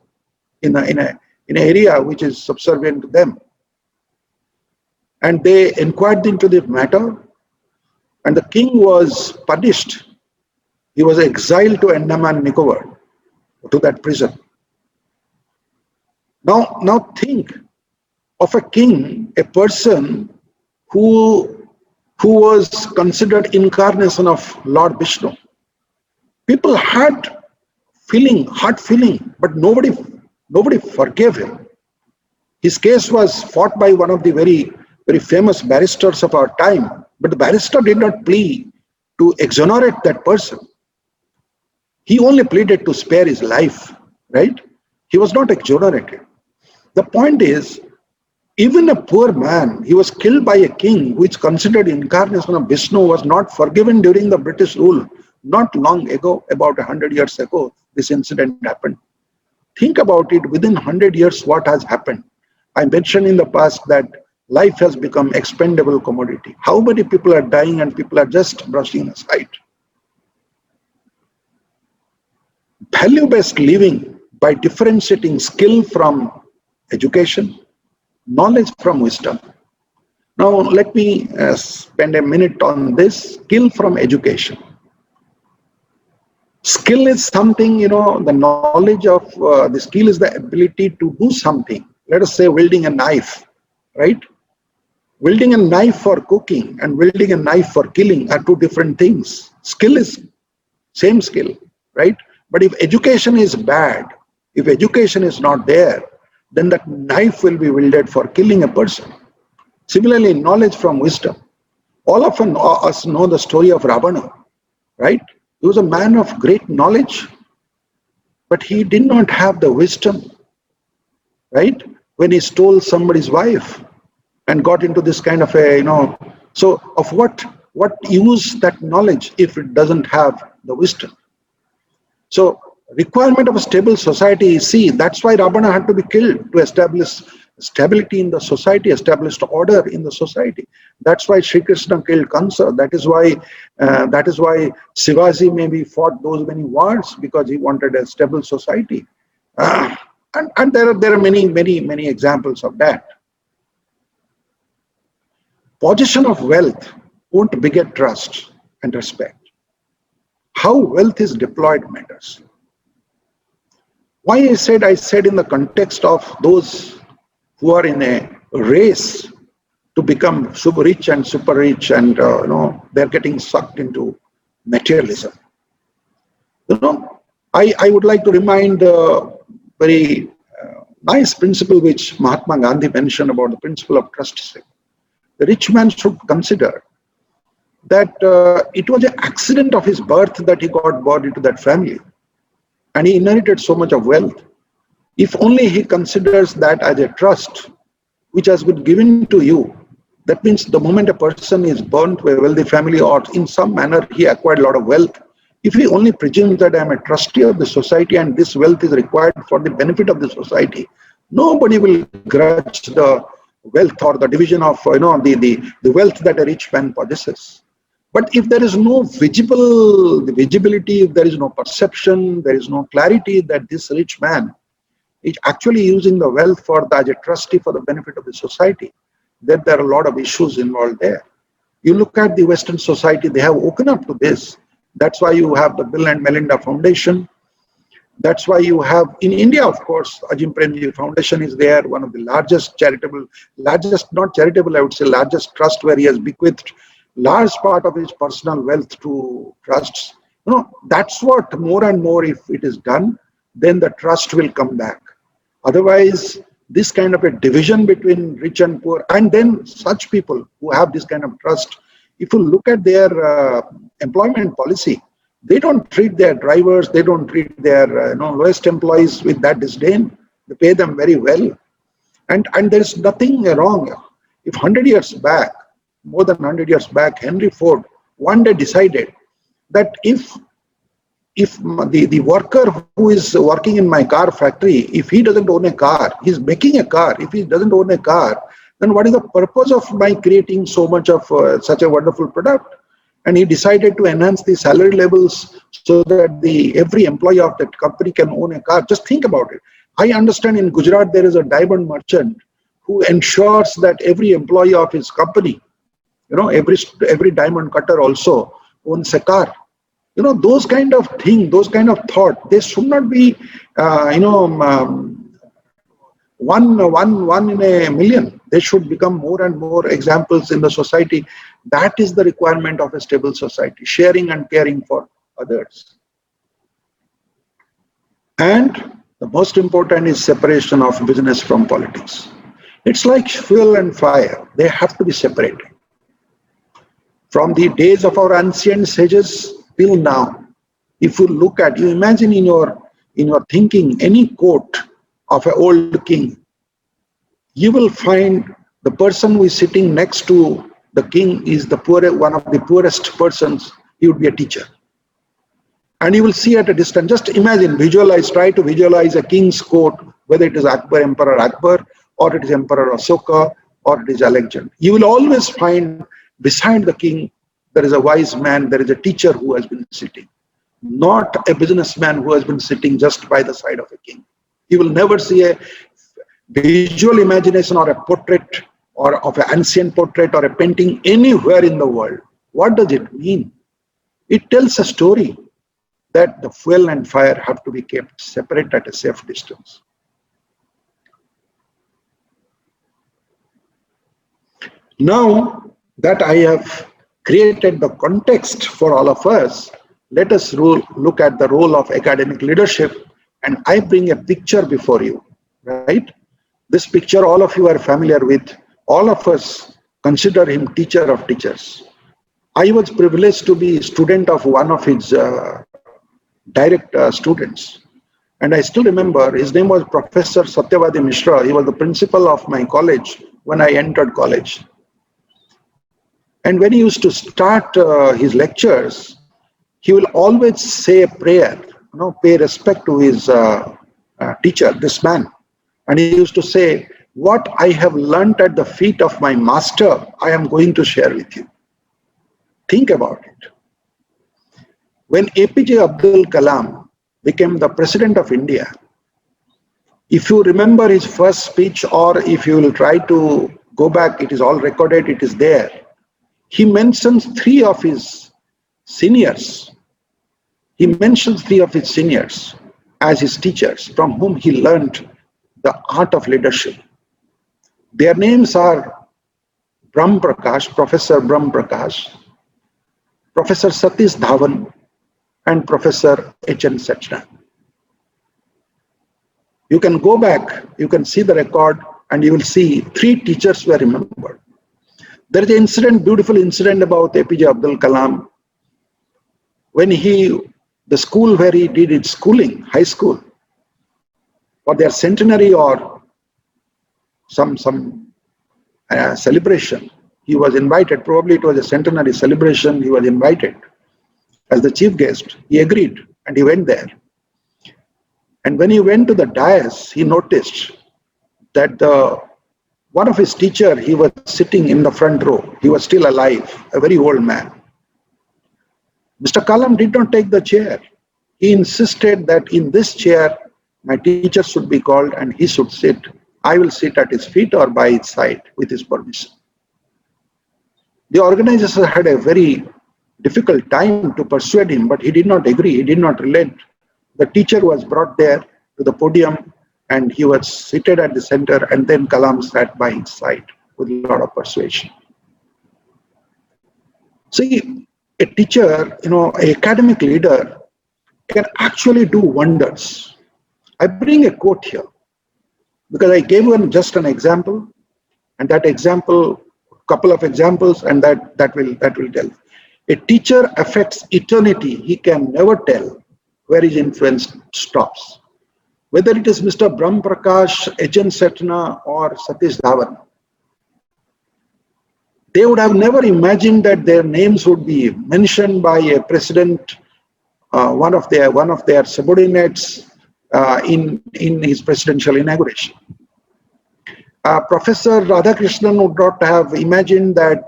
in an area which is subservient to them. And they inquired into the matter, and the king was punished. He was exiled to Andaman and Nicobar, to that prison. Now think of a king, a person who was considered incarnation of Lord Vishnu. People had heart feeling, but nobody forgave him. His case was fought by one of the very, very famous barristers of our time, but the barrister did not plead to exonerate that person. He only pleaded to spare his life, right? He was not exonerated. The point is, even a poor man, he was killed by a king who is considered incarnation of Vishnu, was not forgiven during the British rule. Not long ago, about 100 years ago, this incident happened. Think about it, within 100 years, what has happened? I mentioned in the past that life has become expendable commodity. How many people are dying and people are just brushing aside? Value-based living, by differentiating skill from education, knowledge from wisdom. Now, let me spend a minute on this skill from education. Skill is something, the knowledge of the skill is the ability to do something. Let us say wielding a knife, right? Wielding a knife for cooking and wielding a knife for killing are two different things. Skill is same skill, right? But if education is bad, if education is not there, then that knife will be wielded for killing a person. Similarly, knowledge from wisdom. All of us know the story of Ravana, right? He was a man of great knowledge, but he did not have the wisdom, right? When he stole somebody's wife and got into this kind of a, so of what use that knowledge if it doesn't have the wisdom? So requirement of a stable society, see, that's why Ravana had to be killed, to establish stability in the society, established order in the society. That's why Sri Krishna killed Kansa. That is why Shivaji maybe fought those many wars, because he wanted a stable society. And there are many examples of that. Possession of wealth won't beget trust and respect. How wealth is deployed matters. Why I said in the context of those who are in a race to become super rich, and they're getting sucked into materialism. I would like to remind a very nice principle which Mahatma Gandhi mentioned about the principle of trustship. The rich man should consider that it was an accident of his birth that he got born into that family, and he inherited so much of wealth. If only he considers that as a trust which has been given to you, that means the moment a person is born to a wealthy family, or in some manner he acquired a lot of wealth, if he only presumes that I am a trustee of the society and this wealth is required for the benefit of the society, nobody will grudge the wealth or the division of the wealth that a rich man possesses. But if there is no visibility, if there is no perception, there is no clarity that this rich man is actually using the wealth as a trustee for the benefit of the society, then there are a lot of issues involved there. You look at the Western society, they have woken up to this. That's why you have the Bill and Melinda Foundation. That's why you have, in India, of course, Ajim Premji Foundation is there, one of the largest largest trust, where he has bequeathed large part of his personal wealth to trusts. That's what more and more, if it is done, then the trust will come back. Otherwise, this kind of a division between rich and poor, and then such people who have this kind of trust, if you look at their employment policy, they don't treat their drivers, they don't treat their lowest employees with that disdain. They pay them very well. And there's nothing wrong. If 100 years back, more than 100 years back, Henry Ford one day decided that if the worker who is working in my car factory, if he doesn't own a car, he's making a car. If he doesn't own a car, then what is the purpose of my creating so much of such a wonderful product? And he decided to enhance the salary levels so that every employee of that company can own a car. Just think about it. I understand in Gujarat there is a diamond merchant who ensures that every employee of his company, every diamond cutter also owns a car. Those kind of things, those kind of thought, they should not be, one in a million. They should become more and more examples in the society. That is the requirement of a stable society, sharing and caring for others. And the most important is separation of business from politics. It's like fuel and fire. They have to be separated. From the days of our ancient sages till now, if you imagine in your thinking any quote of an old king, you will find the person who is sitting next to the king is one of the poorest persons. He would be a teacher. And you will see at a distance, just imagine, try to visualize a king's court, whether it is Emperor Akbar, or it is Emperor Asoka, or it is Alexander. You will always find beside the king, there is a wise man, there is a teacher who has been sitting, not a businessman who has been sitting just by the side of a king. You will never see a visual imagination or a portrait or of an ancient portrait or a painting anywhere in the world. What does it mean? It tells a story that the fuel and fire have to be kept separate at a safe distance. Now that I have created the context for all of us, let us look at the role of academic leadership, and I bring a picture before you, right? This picture all of you are familiar with. All of us consider him teacher of teachers. I was privileged to be student of one of his direct students. And I still remember his name was Professor Satyavadi Mishra. He was the principal of my college when I entered college. And when he used to start his lectures, he will always say a prayer, pay respect to his teacher, this man. And he used to say, what I have learnt at the feet of my master, I am going to share with you. Think about it. When APJ Abdul Kalam became the president of India, if you remember his first speech, or if you will try to go back, it is all recorded, it is there. He mentions three of his seniors. He mentions three of his seniors as his teachers, from whom he learned the art of leadership. Their names are Brahm Prakash, Professor Brahm Prakash, Professor Satish Dhawan, and Professor H.N. Sachna. You can go back, you can see the record, and you will see three teachers were remembered. There is an incident, beautiful incident about APJ Abdul Kalam. When the school where he did his schooling, high school, for their centenary or some celebration, he was invited. Probably it was a centenary celebration. He was invited as the chief guest. He agreed and he went there. And when he went to the dais, he noticed that one of his teachers, he was sitting in the front row. He was still alive, a very old man. Mr. Kalam did not take the chair. He insisted that in this chair, my teacher should be called and he should sit. I will sit at his feet or by his side with his permission. The organizers had a very difficult time to persuade him, but he did not agree. He did not relent. The teacher was brought there to the podium and he was seated at the center, and then Kalam sat by his side with a lot of persuasion. See, a teacher, an academic leader can actually do wonders. I bring a quote here because I gave you just an example, and that example, couple of examples, and that will tell. A teacher affects eternity. He can never tell where his influence stops. Whether it is Mr. Brahm Prakash, H.N. Sachna, or Satish Dhawan, they would have never imagined that their names would be mentioned by a president, one of their subordinates in his presidential inauguration. Professor Radhakrishnan would not have imagined that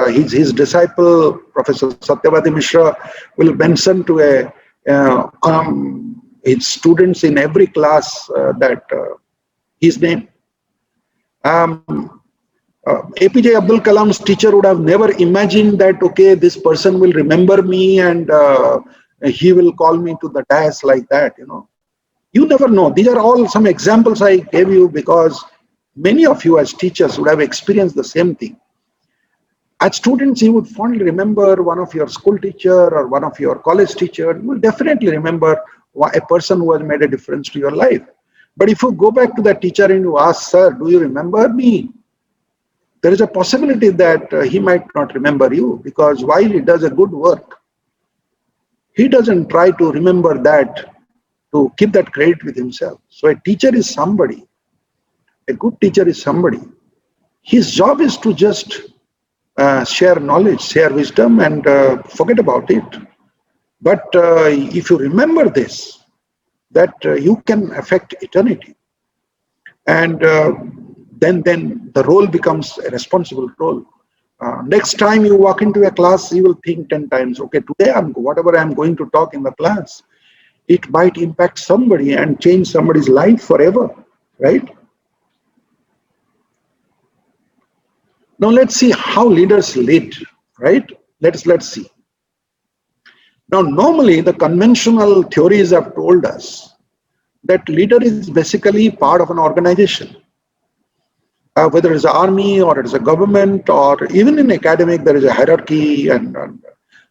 his disciple, Professor Satyavadi Mishra, will mention to his students in every class his name. APJ Abdul Kalam's teacher would have never imagined that, okay, this person will remember me and he will call me to the dais like that, You never know. These are all some examples I gave you because many of you as teachers would have experienced the same thing. As students, you would fondly remember one of your school teacher or one of your college teacher. You will definitely remember a person who has made a difference to your life. But if you go back to that teacher and you ask, sir, do you remember me? There is a possibility that he might not remember you, because while he does a good work, he doesn't try to remember that, to keep that credit with himself. So a teacher is somebody, a good teacher is somebody. His job is to just share knowledge, share wisdom, and forget about it. But if you remember this, that you can affect eternity, and then the role becomes a responsible role. Next time you walk into a class, you will think 10 times, okay, today whatever I'm going to talk in the class, it might impact somebody and change somebody's life forever, right? Now let's see how leaders lead, right? Let's see. Now normally the conventional theories have told us that leader is basically part of an organization. Whether it's an army or it's a government or even in academic, there is a hierarchy and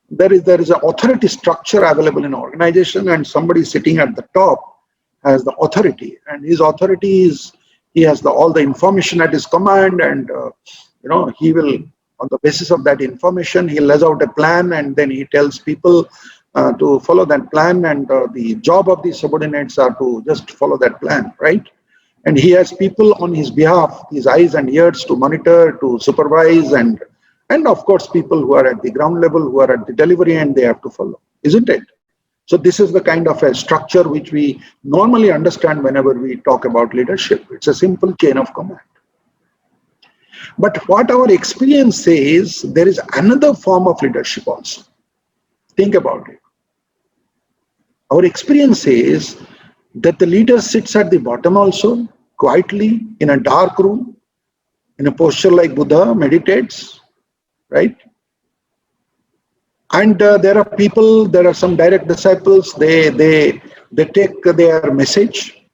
there is an authority structure available in an organization, and somebody sitting at the top has the authority, and his authority is he has all the information at his command, and he will, on the basis of that information, he lays out a plan, and then he tells people to follow that plan, and the job of the subordinates are to just follow that plan, right? And he has people on his behalf, his eyes and ears, to monitor, to supervise, and of course people who are at the ground level, who are at the delivery end, they have to follow, isn't it? So this is the kind of a structure which we normally understand whenever we talk about leadership. It's a simple chain of command. But what our experience says, there is another form of leadership also. Think about it. Our experience says that the leader sits at the bottom also, quietly, in a dark room, in a posture like Buddha, meditates, right? And there are people, there are some direct disciples, they take their message,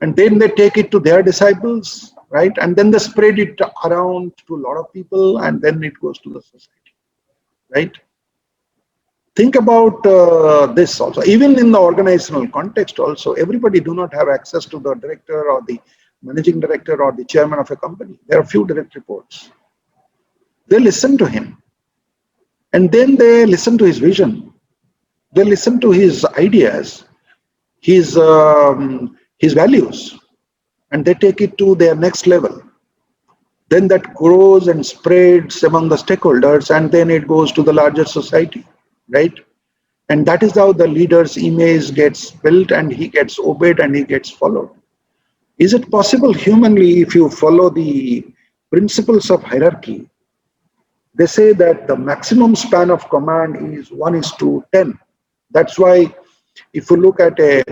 and then they take it to their disciples, right? And then they spread it around to a lot of people, and then it goes to the society, right? Think about this also. Even in the organizational context also, everybody do not have access to the director or the managing director or the chairman of a company. There are few direct reports. They listen to him, and then they listen to his vision. They listen to his ideas, his values, and they take it to their next level. Then that grows and spreads among the stakeholders, and then it goes to the larger society, right? And that is how the leader's image gets built, and he gets obeyed, and he gets followed. Is it possible humanly, if you follow the principles of hierarchy, they say that the maximum span of command is 1:10. That's why if you look at a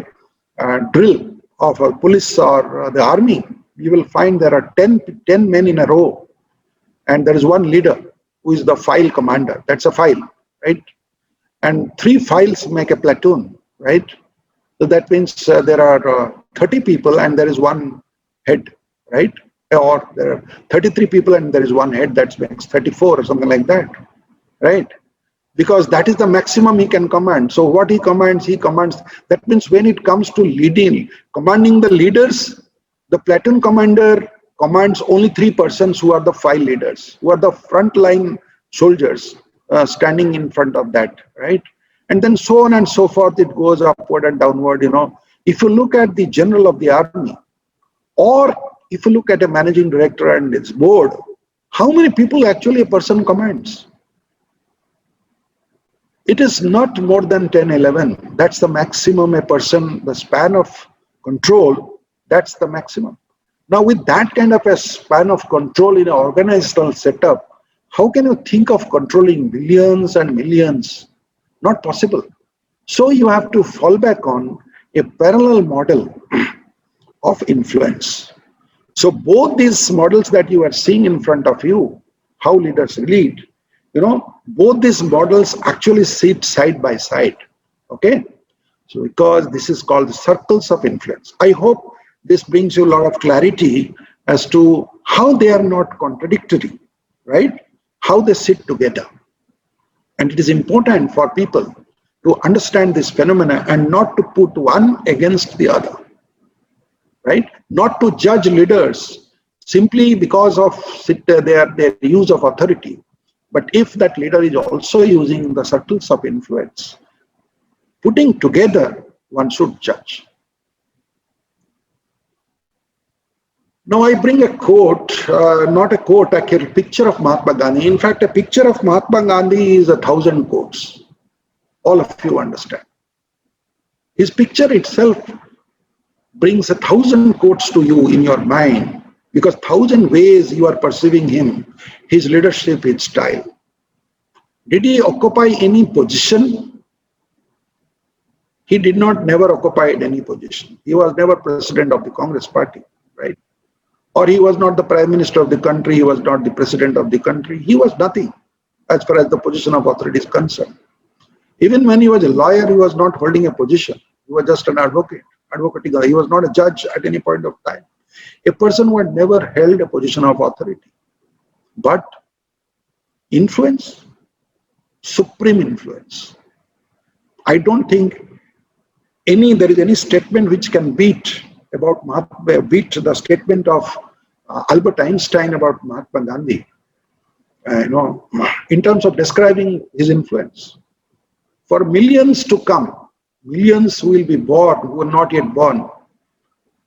drill of a police or the army, you will find there are 10 men in a row, and there is one leader who is the file commander. That's a file, right? And 3 files make a platoon, right? So that means there are 30 people and there is one head, right? Or there are 33 people and there is one head, that makes 34 or something like that, right? Because that is the maximum he can command. So what he commands. That means when it comes to leading, commanding the leaders, the platoon commander commands only 3 persons who are the file leaders, who are the front line soldiers standing in front of that, right? And then so on and so forth, it goes upward and downward, If you look at the general of the army, or if you look at a managing director and its board, how many people actually a person commands? It is not more than 10, 11. That's the maximum a person, the span of control, that's the maximum. Now with that kind of a span of control in an organizational setup, how can you think of controlling millions and millions? Not possible. So you have to fall back on a parallel model of influence. So both these models that you are seeing in front of you, how leaders lead, both these models actually sit side by side, okay? So because this is called the circles of influence. I hope this brings you a lot of clarity as to how they are not contradictory, right? How they sit together. And it is important for people to understand this phenomena and not to put one against the other, right? Not to judge leaders simply because of their use of authority. But if that leader is also using the circles of influence, putting together, one should judge. Now I bring a quote, not a quote, a picture of Mahatma Gandhi. In fact, a picture of Mahatma Gandhi is 1,000 quotes. All of you understand. His picture itself brings 1,000 quotes to you in your mind, because 1,000 ways you are perceiving him, his leadership, his style. Did he occupy any position? He did not never occupied any position. He was never president of the Congress party, right? Or he was not the prime minister of the country. He was not the president of the country. He was nothing as far as the position of authority is concerned. Even when he was a lawyer, he was not holding a position. He was just an advocate. He was not a judge at any point of time. A person who had never held a position of authority. But influence, supreme influence. I don't think there is any statement which can beat the statement of Albert Einstein about Mahatma Gandhi. In terms of describing his influence. For millions to come, millions who will be born, who are not yet born,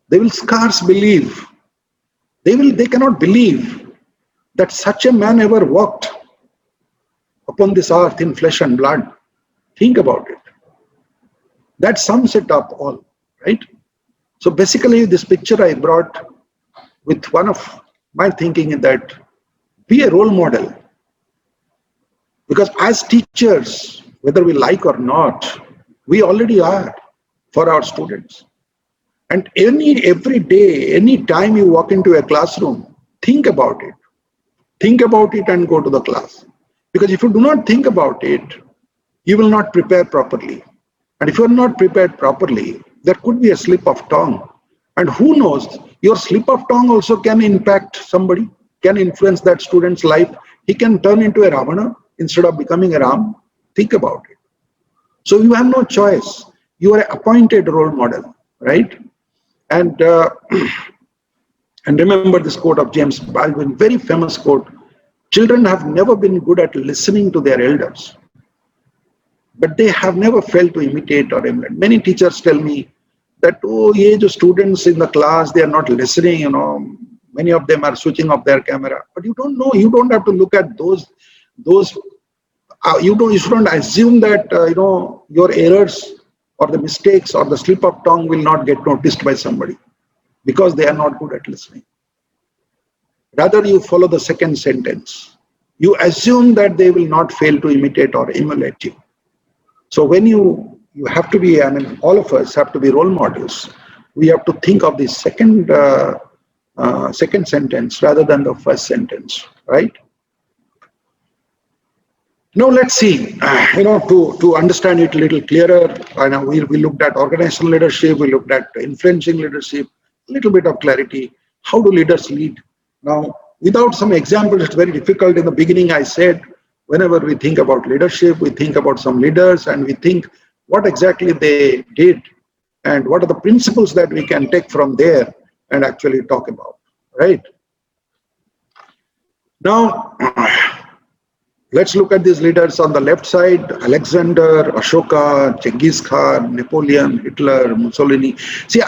they will scarce believe. They cannot believe that such a man ever walked upon this earth in flesh and blood. Think about it. That sums it up all, right? So basically, this picture I brought with one of my thinking is that be a role model. Because as teachers, whether we like or not, we already are for our students. And every day, any time you walk into a classroom, think about it. Think about it and go to the class. Because if you do not think about it, you will not prepare properly. And if you are not prepared properly, there could be a slip of tongue. And who knows, your slip of tongue also can impact somebody, can influence that student's life. He can turn into a Ravana instead of becoming a Ram. Think about it. So you have no choice. You are an appointed role model, right? And remember this quote of James Baldwin, very famous quote. Children have never been good at listening to their elders, but they have never failed to imitate or emulate. Many teachers tell me that, oh, the students in the class, they are not listening, many of them are switching off their camera. But you don't know, you don't have to look at those you shouldn't assume that, your errors or the mistakes or the slip of tongue will not get noticed by somebody because they are not good at listening. Rather, you follow the second sentence. You assume that they will not fail to imitate or emulate you. So when you have to be, all of us have to be role models. We have to think of the second sentence rather than the first sentence, right? Now let's see, to understand it a little clearer, we looked at organizational leadership, we looked at influencing leadership, a little bit of clarity. How do leaders lead? Now, without some examples, it's very difficult. In the beginning, I said, whenever we think about leadership, we think about some leaders and we think what exactly they did and what are the principles that we can take from there and actually talk about, right? Now, let's look at these leaders on the left side: Alexander, Ashoka, Genghis Khan, Napoleon, Hitler, Mussolini. See,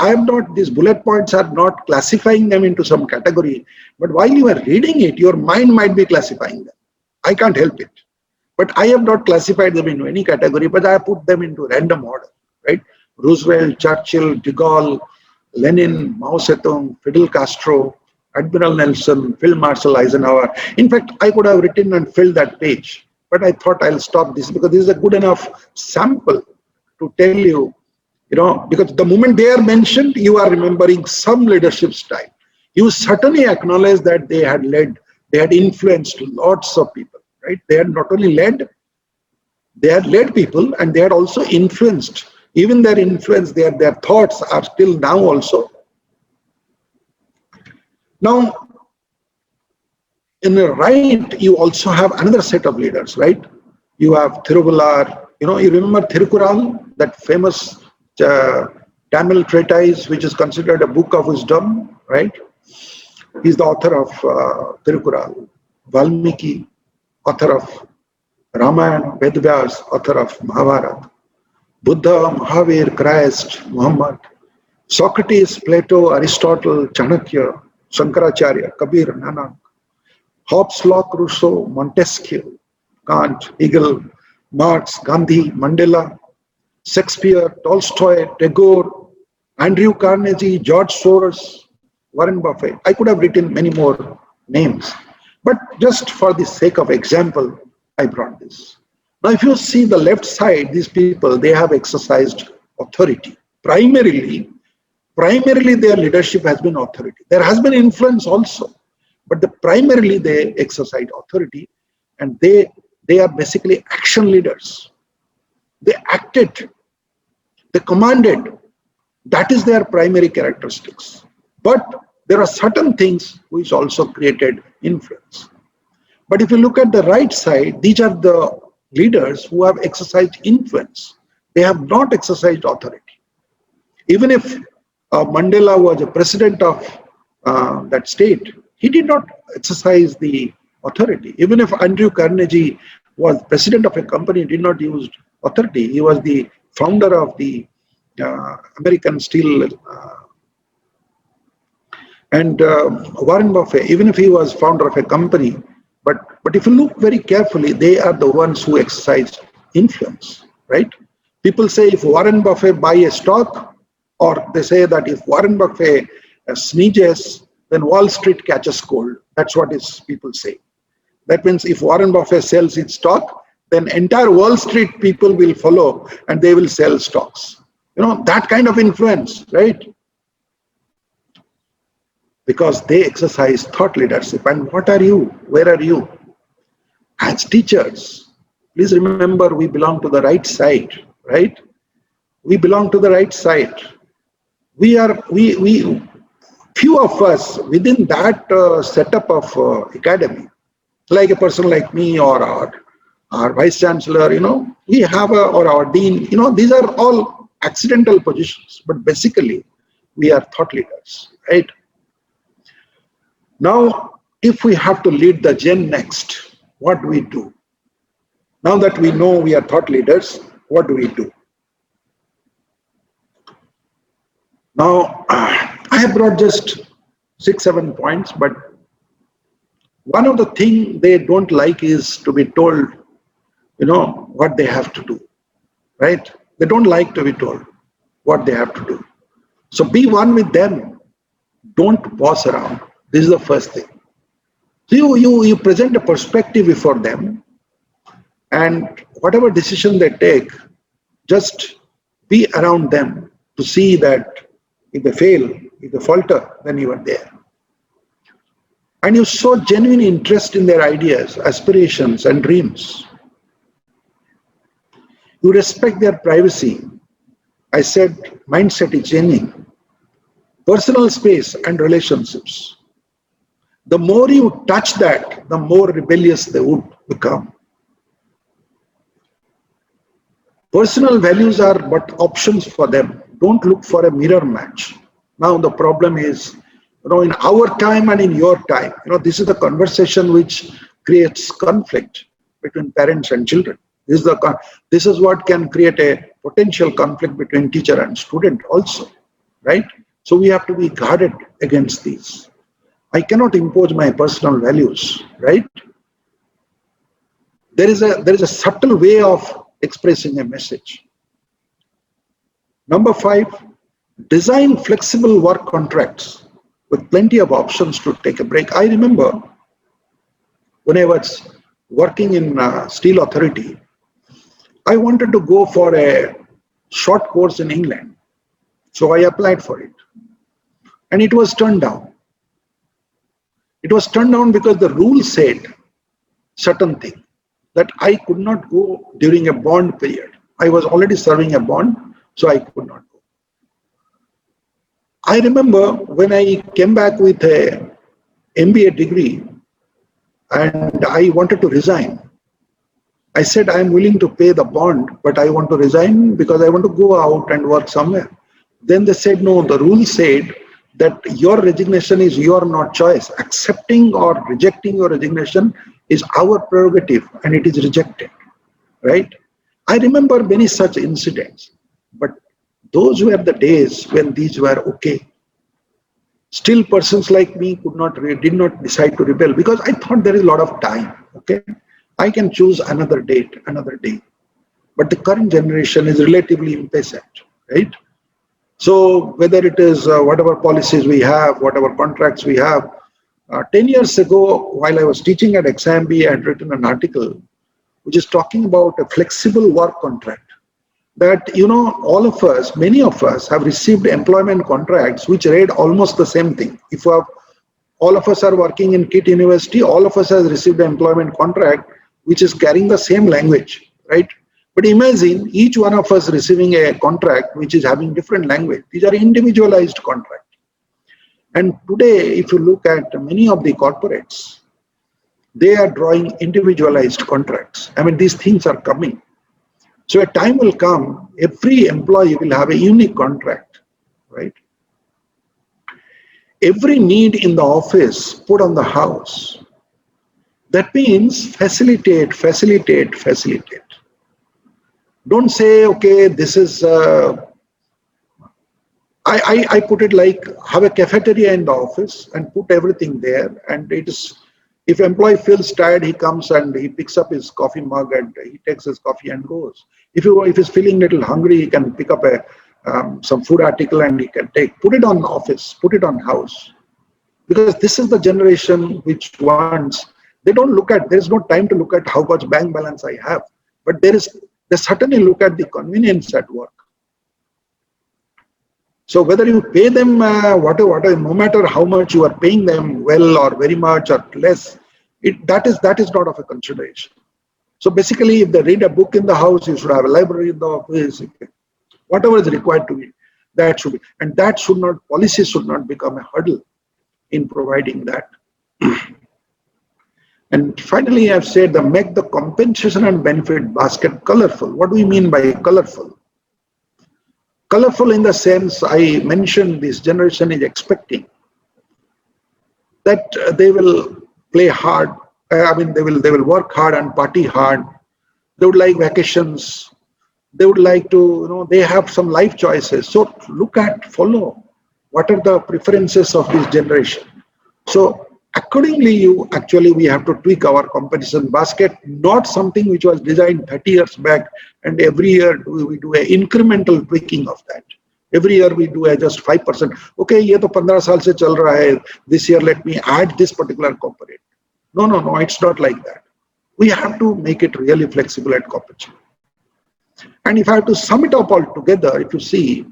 these bullet points are not classifying them into some category, but while you are reading it, your mind might be classifying them. I can't help it. But I have not classified them into any category, but I have put them into random order, right? Roosevelt, Churchill, de Gaulle, Lenin, Mao Zedong, Fidel Castro, Admiral Nelson, Field Marshal Eisenhower. In fact, I could have written and filled that page, but I thought I'll stop this because this is a good enough sample to tell you, because the moment they are mentioned, you are remembering some leadership style. You certainly acknowledge that they had influenced lots of people, right? They had not only led, they had led people and they had also influenced. Even their influence, their thoughts are still now also. Now, in the right, you also have another set of leaders, right? You have Thiruvallar, you remember Thirukural, that famous Tamil treatise, which is considered a book of wisdom, right? He's the author of Thirukural. Valmiki, author of Ramayana. Vedvyas, author of Mahabharata. Buddha, Mahavir, Christ, Muhammad. Socrates, Plato, Aristotle, Chanakya, Shankaracharya, Kabir, Nanak, Hobbes, Locke, Rousseau, Montesquieu, Kant, Hegel, Marx, Gandhi, Mandela, Shakespeare, Tolstoy, Tagore, Andrew Carnegie, George Soros, Warren Buffett. I could have written many more names, but just for the sake of example, I brought this. Now, if you see the left side, these people, they have exercised authority. Primarily their leadership has been authority. There has been influence also, but primarily they exercise authority, and they are basically action leaders. They acted, they commanded. That is their primary characteristics. But there are certain things which also created influence. But if you look at the right side, these are the leaders who have exercised influence. They have not exercised authority. Even if Mandela was a president of that state, he did not exercise the authority. Even if Andrew Carnegie was president of a company, he did not use authority. He was the founder of the American Steel. And Warren Buffett, even if he was founder of a company, but if you look very carefully, they are the ones who exercise influence, right? People say if Warren Buffett buy a stock, or they say that if Warren Buffett sneezes, then Wall Street catches cold. That's what people say. That means if Warren Buffett sells his stock, then entire Wall Street people will follow and they will sell stocks. You know, that kind of influence, right? Because they exercise thought leadership. And what are you? Where are you? As teachers, please remember we belong to the right side, right? We belong to the right side. Few of us within that setup of academy, like a person like me or our vice chancellor, you know, we have or our dean, you know, these are all accidental positions, but basically we are thought leaders, right? Now, if we have to lead the Gen Next, what do we do? Now that we know we are thought leaders, what do we do? Now, I have brought just 6-7 points, but one of the things they don't like is to be told, you know, what they have to do, right? They don't like to be told what they have to do. So be one with them. Don't boss around. This is the first thing. So you present a perspective before them, and whatever decision they take, just be around them to see that if they fail, if they falter, then you are there. And you show genuine interest in their ideas, aspirations, and dreams. You respect their privacy. I said mindset is changing. Personal space and relationships. The more you touch that, the more rebellious they would become. Personal values are but options for them. Don't look for a mirror match. Now the problem is, you know, in our time and in your time, you know, this is the conversation which creates conflict between parents and children. This is what can create a potential conflict between teacher and student also, right? So we have to be guarded against these. I cannot impose my personal values, right? There is a subtle way of expressing a message. Number 5, design flexible work contracts with plenty of options to take a break. I remember when I was working in Steel Authority, I wanted to go for a short course in England. So I applied for it. And it was turned down. It was turned down because the rule said certain thing that I could not go during a bond period. I was already serving a bond, so I could not go. I remember when I came back with a MBA degree and I wanted to resign. I said, I am willing to pay the bond, but I want to resign because I want to go out and work somewhere. Then they said, no, the rule said that your resignation is your not choice. Accepting or rejecting your resignation is our prerogative, and it is rejected, right? I remember many such incidents, but those were the days when these were okay. Still, persons like me did not decide to rebel because I thought there is a lot of time, okay? I can choose another date, another day. But the current generation is relatively impatient, right? So whether it is whatever policies we have, whatever contracts we have, 10 years ago, while I was teaching at XIMB, I had written an article which is talking about a flexible work contract. that, all of us, many of us have received employment contracts which read almost the same thing. If all of us are working in KIT University, all of us has received an employment contract which is carrying the same language, right? But imagine each one of us receiving a contract which is having different language. These are individualized contracts. And today, if you look at many of the corporates, they are drawing individualized contracts. I mean, these things are coming. So a time will come, every employee will have a unique contract, right? Every need in the office put on the house. That means facilitate, facilitate, facilitate. Don't say, okay, this is, I put it like, have a cafeteria in the office and put everything there. And it is, if employee feels tired, he comes and he picks up his coffee mug and he takes his coffee and goes. If he's feeling a little hungry, he can pick up some food article and he can put it on office, put it on house. Because this is the generation which wants, they don't look at, there's no time to look at how much bank balance I have. But they certainly look at the convenience at work. So whether you pay them whatever, no matter how much you are paying them, well or very much or less, that is not of a consideration. So basically, if they read a book in the house, you should have a library in the office. Whatever is required to be, that should be, and that should not, policy should not become a hurdle in providing that. And finally, I've said make the compensation and benefit basket colorful. What do we mean by colorful? Colorful in the sense I mentioned, this generation is expecting that they will play hard. I mean, they will work hard and party hard. They would like vacations. They would like to, they have some life choices. So follow what are the preferences of this generation. So accordingly, we have to tweak our compensation basket, not something which was designed 30 years back, and every year we do an incremental tweaking of that. Every year we do just 5%. Okay, ye to 15 saal se chal raha hai. This year let me add this particular component. No, it's not like that. We have to make it really flexible and compensable. And if I have to sum it up all together, if you see,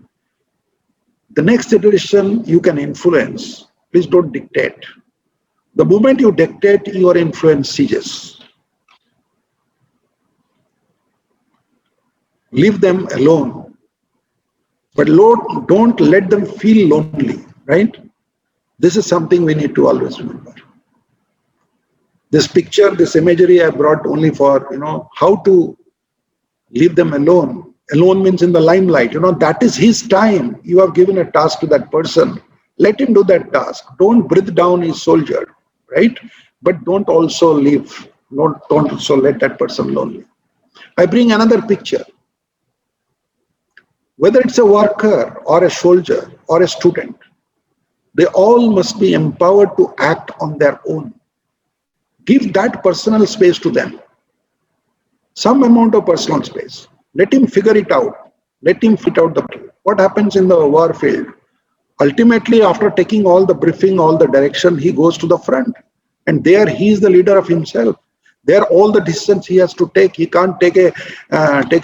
the next generation you can influence, please don't dictate. The moment you dictate, your influence ceases. Leave them alone. But Lord, don't let them feel lonely, right? This is something we need to always remember. This picture, this imagery I brought only for, how to leave them alone. Alone means in the limelight. That is his time. You have given a task to that person. Let him do that task. Don't breathe down his soldier, right? But don't also leave. Don't also let that person lonely. I bring another picture. Whether it's a worker or a soldier or a student, they all must be empowered to act on their own. Give that personal space to them. Some amount of personal space. Let him figure it out. Let him fit out what happens in the war field. Ultimately, after taking all the briefing, all the direction, he goes to the front. And there he is the leader of himself. There all the decisions he has to take. He can't take a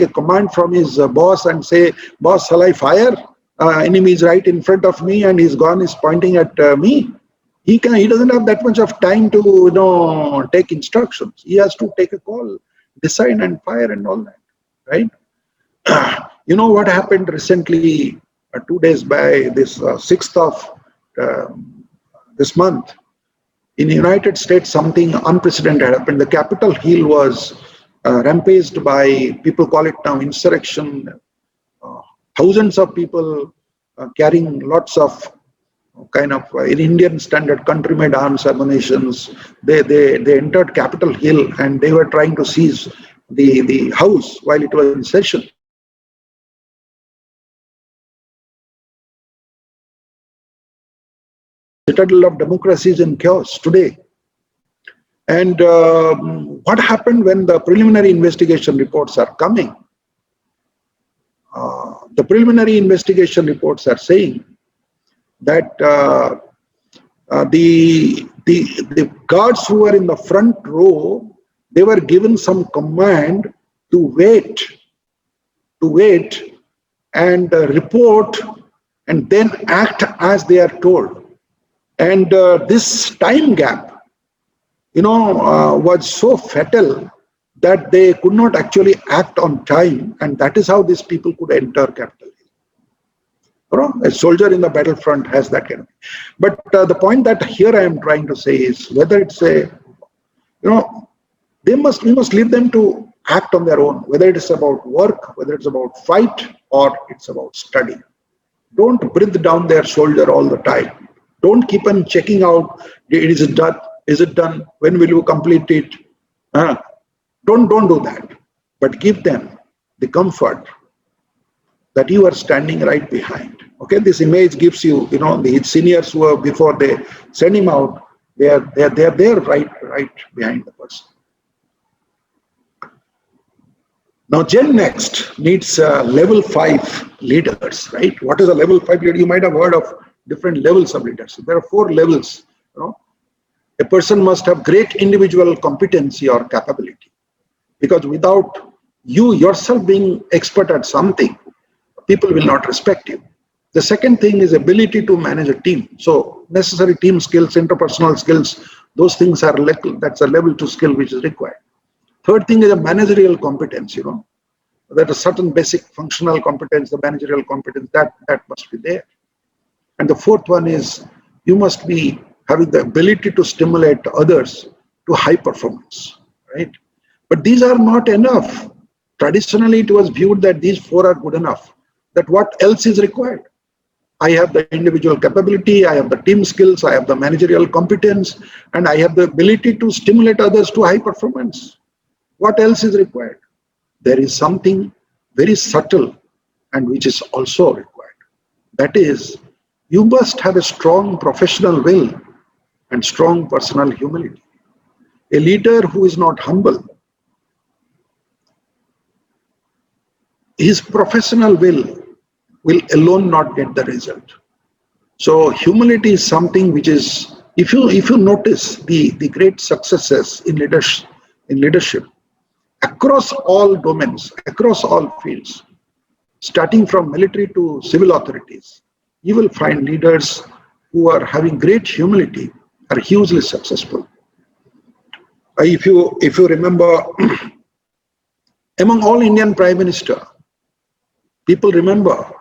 command from his boss and say, boss, shall I fire? Enemy is right in front of me and his gun is pointing at me. He doesn't have that much of time to take instructions. He has to take a call, decide and fire and all that, right? What happened recently, 2 days by this 6th of this month, in the United States, something unprecedented happened. The Capitol Hill was rampaged by, people call it now insurrection. Thousands of people carrying lots of in Indian standard country-made arms, ammunitions. They entered Capitol Hill and they were trying to seize the house while it was in session. Citadel of democracy is in chaos today. And what happened when the preliminary investigation reports are coming? The preliminary investigation reports are saying that the guards who were in the front row, they were given some command to wait to wait and report and then act as they are told. And this time gap, was so fatal that they could not actually act on time, and that is how these people could enter capital. A soldier in the battlefront has that kind of. But the point that here I am trying to say is whether it's we must leave them to act on their own, whether it is about work, whether it's about fight, or it's about study. Don't breathe down their shoulder all the time. Don't keep on checking out, is it done? Is it done? When will you complete it? Don't do that. But give them the comfort that you are standing right behind. Okay, this image gives you, the seniors who are before they send him out, they are there right behind the person. Now, Gennext needs level 5 leaders, right? What is a level 5 leader? You might have heard of different levels of leadership. There are 4 levels. A person must have great individual competency or capability, because without you yourself being expert at something, people will not respect you. The second thing is ability to manage a team. So necessary team skills, interpersonal skills, those things are that's a level 2 skill which is required. Third thing is a managerial competence, that a certain basic functional competence, the managerial competence, that must be there. And the fourth one is you must be having the ability to stimulate others to high performance, right? But these are not enough. Traditionally, it was viewed that these 4 are good enough, that what else is required? I have the individual capability, I have the team skills, I have the managerial competence, and I have the ability to stimulate others to high performance. What else is required? There is something very subtle and which is also required. That is, you must have a strong professional will and strong personal humility. A leader who is not humble, his professional will alone not get the result. So humility is something which is, if you notice the great successes in leadership, across all domains, across all fields, starting from military to civil authorities, you will find leaders who are having great humility are hugely successful. If you remember, among all Indian Prime Minister, people remember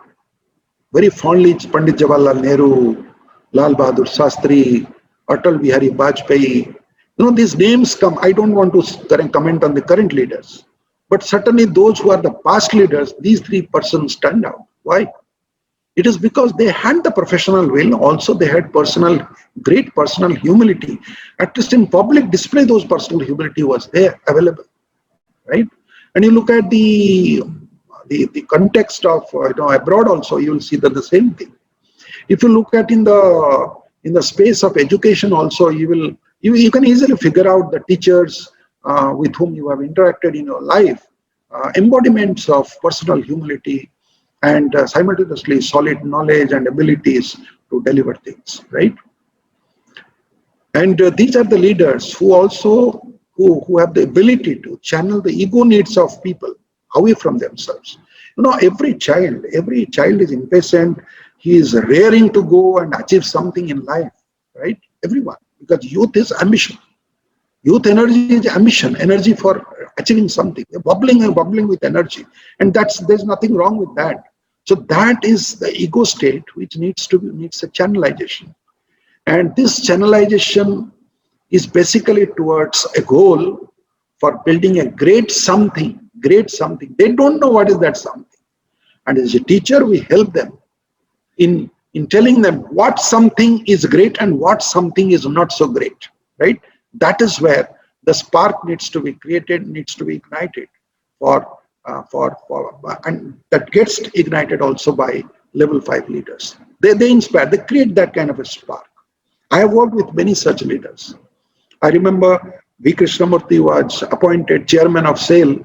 very fondly Pandit Jawaharlal Nehru, Lal Bahadur Shastri, Atal Bihari Vajpayee. These names come. I don't want to comment on the current leaders, but certainly those who are the past leaders, these 3 persons stand out. Why? It is because they had the professional will, also they had great personal humility. At least in public display, those personal humility was there, available, right? And you look at the context of abroad also, you will see that the same thing. If you look at in the space of education also, you can easily figure out the teachers with whom you have interacted in your life, embodiments of personal humility and simultaneously solid knowledge and abilities to deliver things, right? And these are the leaders who also who have the ability to channel the ego needs of people away from themselves. Every child is impatient. He is raring to go and achieve something in life, right? Everyone, because youth is ambition. Youth energy is ambition, energy for achieving something, bubbling with energy, and there's nothing wrong with that. So that is the ego state which needs a channelization, and this channelization is basically towards a goal for building a great something. They don't know what is that something, and as a teacher, we help them in telling them what something is great and what something is not so great, right? That is where the spark needs to be created, needs to be ignited and that gets ignited also by level 5 leaders. They inspire, they create that kind of a spark. I have worked with many such leaders. I remember V. Krishnamurthy was appointed chairman of SAIL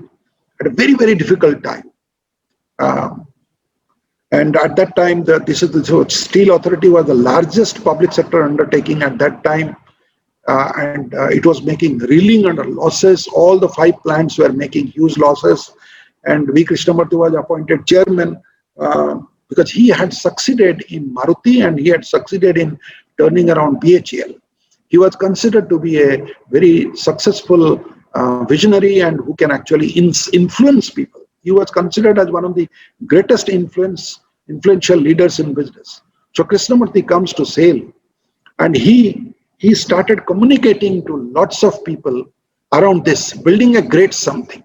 at a very, very difficult time. And at that time, the Steel Authority was the largest public sector undertaking at that time. It was reeling under losses. All the 5 plants were making huge losses. and V. Krishnamurthy was appointed chairman because he had succeeded in Maruti and he had succeeded in turning around BHEL. He was considered to be a very successful visionary and who can actually influence people. He was considered as one of the greatest influential leaders in business. So Krishnamurthy comes to SAIL and he started communicating to lots of people around this, building a great something.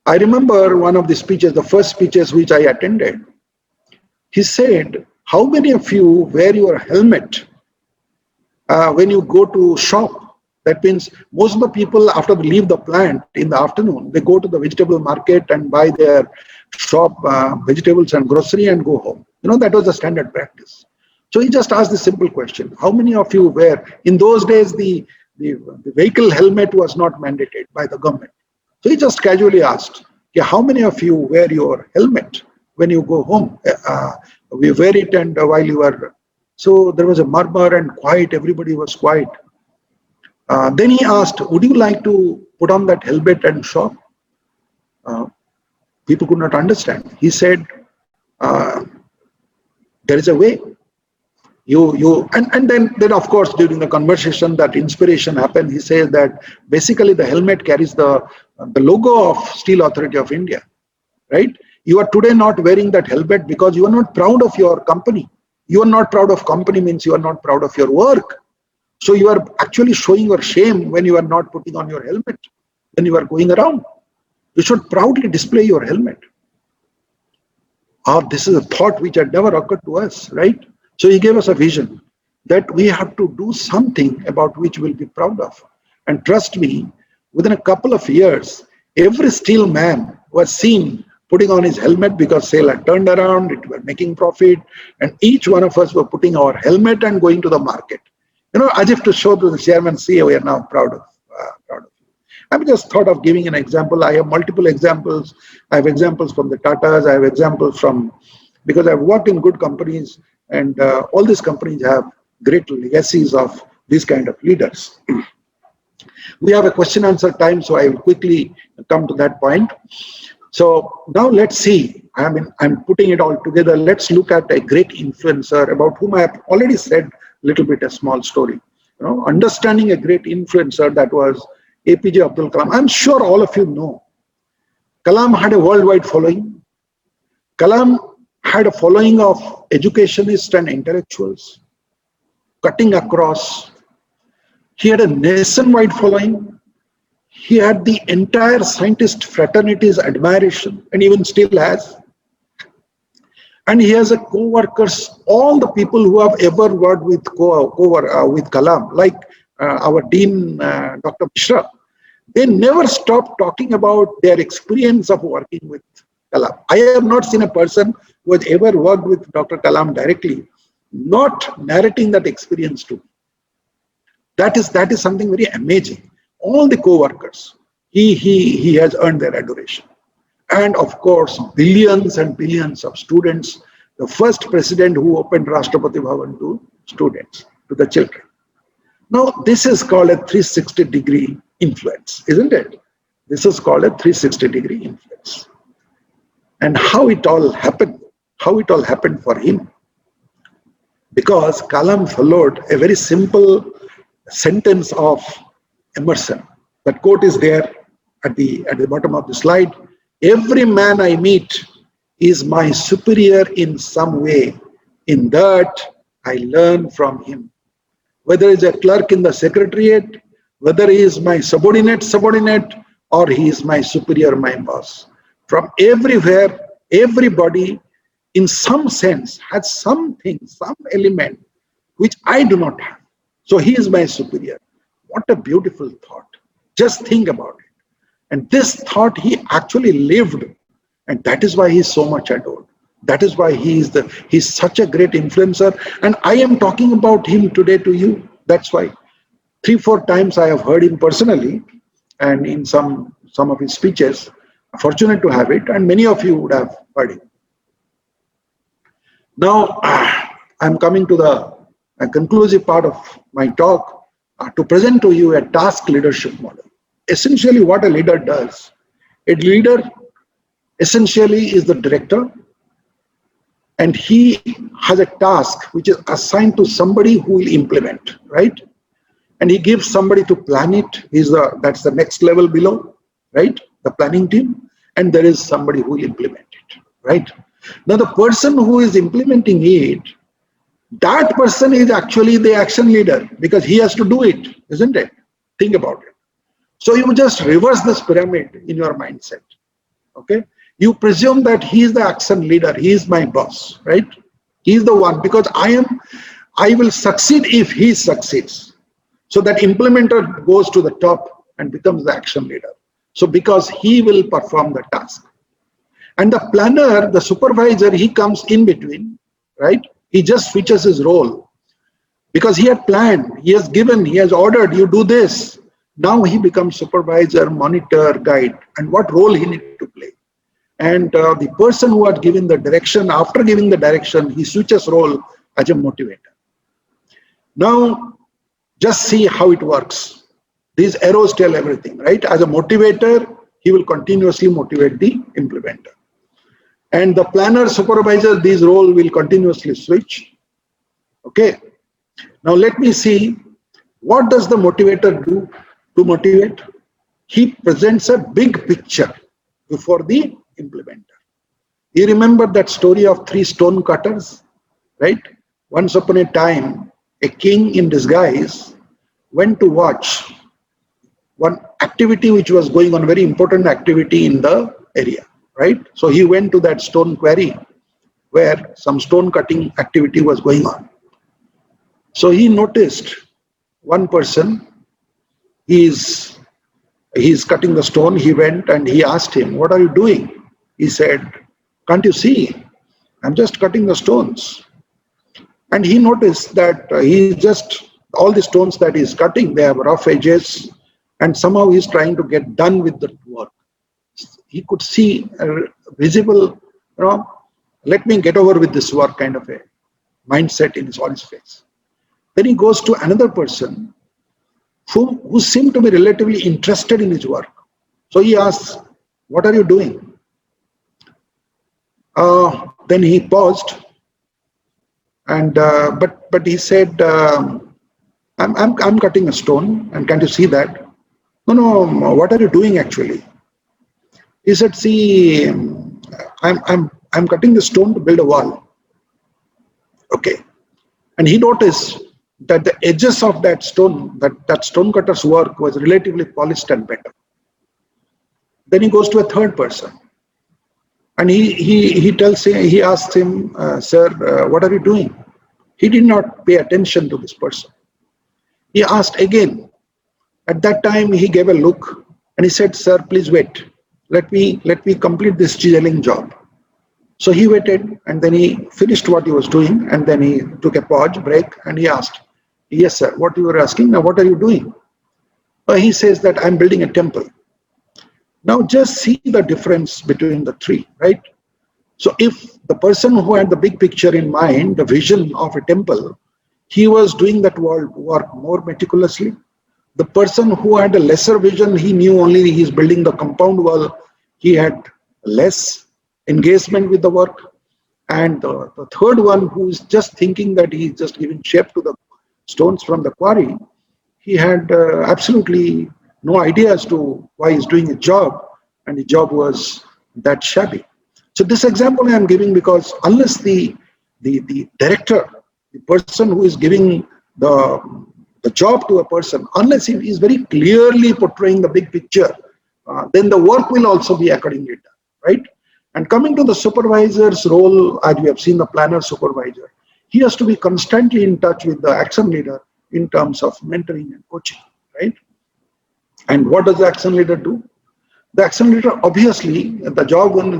I remember one of the speeches, the first speeches which I attended. He said, how many of you wear your helmet when you go to shop? That means most of the people after they leave the plant in the afternoon, they go to the vegetable market and buy their shop vegetables and grocery and go home. You know, that was the standard practice. So he just asked the simple question, how many of you wear, in those days the vehicle helmet was not mandated by the government. So he just casually asked, yeah, how many of you wear your helmet when you go home? We wear it and while you are, so there was a murmur and quiet, everybody was quiet. Then he asked, would you like to put on that helmet and shop? People could not understand. He said, there is a way. And then of course during the conversation that inspiration happened. He says that basically the helmet carries the logo of Steel Authority of India, right? You are today not wearing that helmet because you are not proud of your company. You are not proud of company means you are not proud of your work. So you are actually showing your shame when you are not putting on your helmet, when you are going around. You should proudly display your helmet. This is a thought which had never occurred to us, right? So he gave us a vision that we have to do something about which we'll be proud of. And trust me, within a couple of years, every steel man was seen putting on his helmet because SAIL had turned around, it was making profit, and each one of us were putting our helmet and going to the market. You know, as if to show to the chairman, see, we are now proud of you. I just thought of giving an example. I have multiple examples. I have examples from the Tatas. I have examples from, because I've worked in good companies and all these companies have great legacies of these kind of leaders. We have a question answer time, so I will quickly come to that point. So now let's see, I'm putting it all together. Let's look at a great influencer about whom I have already said a little bit a small story. You know, understanding a great influencer, that was APJ Abdul Kalam. I'm sure all of you know. Kalam had a worldwide following. Kalam had a following of educationists and intellectuals, cutting across. He had a nationwide following. He had the entire scientist fraternity's admiration, and even still has. And he has a co-workers, all the people who have ever worked with with Kalam, like our Dean, Dr. Mishra. They never stop talking about their experience of working with Kalam. I have not seen a person who has ever worked with Dr. Kalam directly not narrating that experience to me. That is something very amazing. All the co-workers, he has earned their adoration. And of course, billions and billions of students, the first president who opened Rashtrapati Bhavan to students, to the children. Now, this is called a 360-degree influence, isn't it? This is called a 360-degree influence. And how it all happened for him. Because Kalam followed a very simple sentence of Emerson. That quote is there at the bottom of the slide. Every man I meet is my superior in some way. In that, I learn from him. Whether he's a clerk in the secretariat, whether he is my subordinate, or he is my superior, my boss. From everywhere, everybody, in some sense, has something, some element, which I do not have. So he is my superior. What a beautiful thought. Just think about it. And this thought he actually lived, and that is why he is so much adored. That is why he's such a great influencer. And I am talking about him today to you. That's why 3-4 times I have heard him personally, and in some of his speeches. Fortunate to have it, and many of you would have heard him. Now, I'm coming to the conclusive part of my talk to present to you a task leadership model. Essentially, what a leader does. A leader essentially is the director, and he has a task which is assigned to somebody who will implement, right? And he gives somebody to plan it. That's the next level below, right? The planning team. And there is somebody who will implement it, right? Now the person who is implementing it, that person is actually the action leader because he has to do it, isn't it? Think about it. So you just reverse this pyramid in your mindset, okay? You presume that he is the action leader, he is my boss, right? He is the one, because I will succeed if he succeeds. So that implementer goes to the top and becomes the action leader. So because he will perform the task. And the planner, the supervisor, he comes in between, right? He just switches his role because he had planned, he has given, he has ordered, you do this. Now he becomes supervisor, monitor, guide, and what role he needs to play. And the person who had given the direction, after giving the direction, he switches role as a motivator. Now, just see how it works. These arrows tell everything, right? As a motivator, he will continuously motivate the implementer. And the planner, supervisor, these roles will continuously switch. Okay. Now let me see, what does the motivator do to motivate? He presents a big picture before the implementer. You remember that story of 3 stone cutters, right? Once upon a time, a king in disguise went to watch one activity which was going on, very important activity in the area, right? So he went to that stone quarry where some stone cutting activity was going on. So he noticed one person, he's cutting the stone. He went and he asked him, "What are you doing?" He said, "Can't you see? I'm just cutting the stones." And he noticed that all the stones that he's cutting, they have rough edges, and somehow he's trying to get done with the work. He could see a visible, let me get over with this work kind of a mindset on his face. Then he goes to another person who seemed to be relatively interested in his work. So he asks, "What are you doing?" Then he paused, and but he said, I'm cutting a stone, and can't you see that?" No, what are you doing actually? He said, "See, I'm cutting the stone to build a wall." Okay. And he noticed that the edges of that stone, that stone cutter's work was relatively polished and better. Then he goes to a third person, and he asks him, "Sir, what are you doing?" He did not pay attention to this person. He asked again. At that time, he gave a look and he said, "Sir, please wait. Let me complete this chiseling job." So he waited, and then he finished what he was doing, and then he took a pause, break, and he asked, "Yes, sir, what you were asking? Now, what are you doing?" He says that I'm building a temple. Now, just see the difference between the three, right? So if the person who had the big picture in mind, the vision of a temple, he was doing that work more meticulously. The person who had a lesser vision, he knew only he's building the compound wall. He had less engagement with the work. And the third one, who is just thinking that he's just giving shape to the stones from the quarry, he had absolutely no idea as to why he's doing a job, and the job was that shabby. So this example I am giving because unless the director, the person who is giving the job to a person, unless he is very clearly portraying the big picture, then the work will also be accordingly done, right? And coming to the supervisor's role, as we have seen the planner supervisor, he has to be constantly in touch with the action leader in terms of mentoring and coaching, right? And what does the action leader do? The action leader, obviously, when the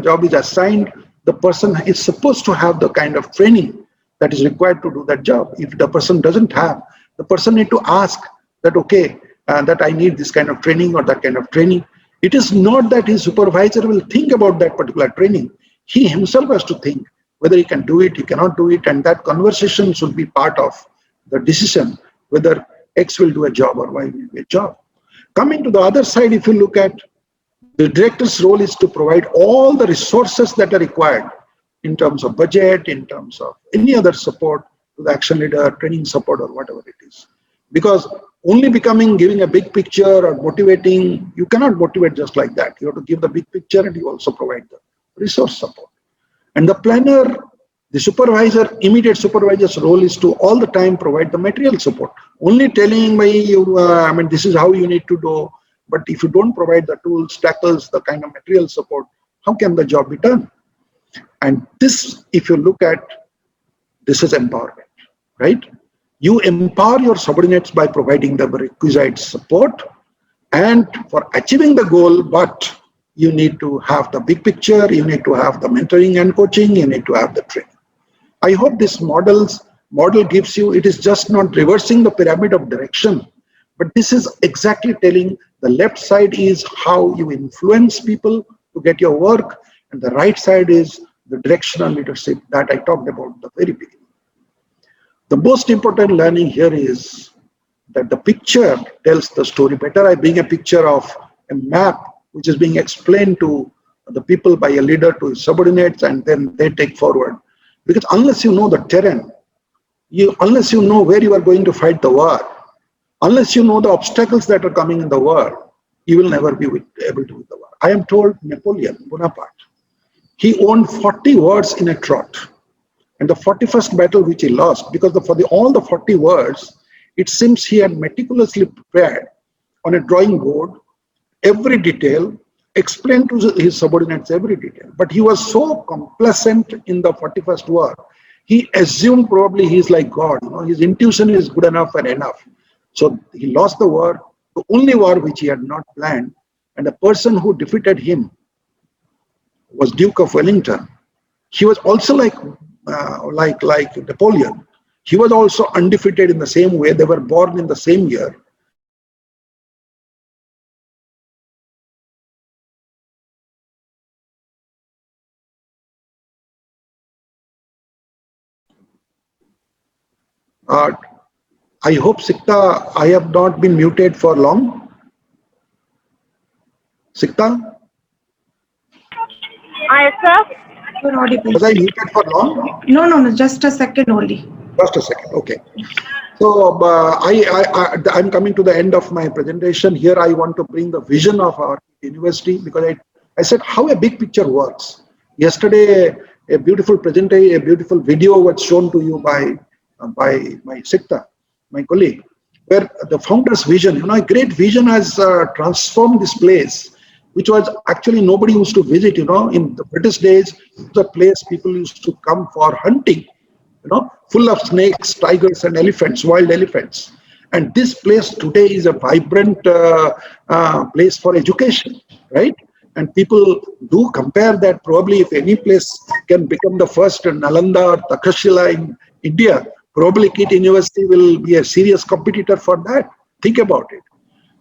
job is assigned, the person is supposed to have the kind of training that is required to do that job. If the person doesn't have, the person need to ask that, okay, that I need this kind of training or that kind of training. It is not that his supervisor will think about that particular training. He himself has to think whether he can do it, he cannot do it, and that conversation should be part of the decision whether X will do a job or Y will do a job. Coming to the other side, if you look at The director's role is to provide all the resources that are required in terms of budget, in terms of any other support to the action leader, training support, or whatever it is. Because only giving a big picture or motivating, you cannot motivate just like that. You have to give the big picture and you also provide the resource support. And the planner, the supervisor, immediate supervisor's role is to all the time provide the material support. Only telling this is how you need to do. But if you don't provide the tools, tackles, the kind of material support, how can the job be done? And this, if you look at, this is empowerment, right? You empower your subordinates by providing the requisite support and for achieving the goal, but you need to have the big picture, you need to have the mentoring and coaching, you need to have the training. I hope this model gives you, it is just not reversing the pyramid of direction, but this is exactly telling the left side is how you influence people to get your work, and the right side is the directional leadership that I talked about at the very beginning. The most important learning here is that the picture tells the story better. I bring a picture of a map which is being explained to the people by a leader to his subordinates, and then they take forward. Because unless you know the terrain, unless you know where you are going to fight the war, unless you know the obstacles that are coming in the war, you will never be able to win the war. I am told Napoleon Bonaparte, he owned 40 words in a trot. And the 41st battle which he lost, because all the 40 words, it seems he had meticulously prepared on a drawing board every detail, explained to his subordinates every detail. But he was so complacent in the 41st war, he assumed probably he's like God. His intuition is good enough and enough. So he lost the war, the only war which he had not planned. And the person who defeated him was Duke of Wellington. He was also like Napoleon. He was also undefeated in the same way. They were born in the same year. I hope, Sikta, I have not been muted for long. Sikta? Sir? You're audible. Was I muted for long? No, just a second only. Just a second, okay. So I'm coming to the end of my presentation. Here I want to bring the vision of our university, because I said how a big picture works. Yesterday, a beautiful presentation, a beautiful video was shown to you by my Sikta, my colleague, where the founder's vision, a great vision has transformed this place, which was actually nobody used to visit, in the British days. It was a place people used to come for hunting, full of snakes, tigers, and elephants, wild elephants. And this place today is a vibrant place for education, right? And people do compare that. Probably if any place can become the first Nalanda or Takshashila in India, probably KIT University will be a serious competitor for that. Think about it.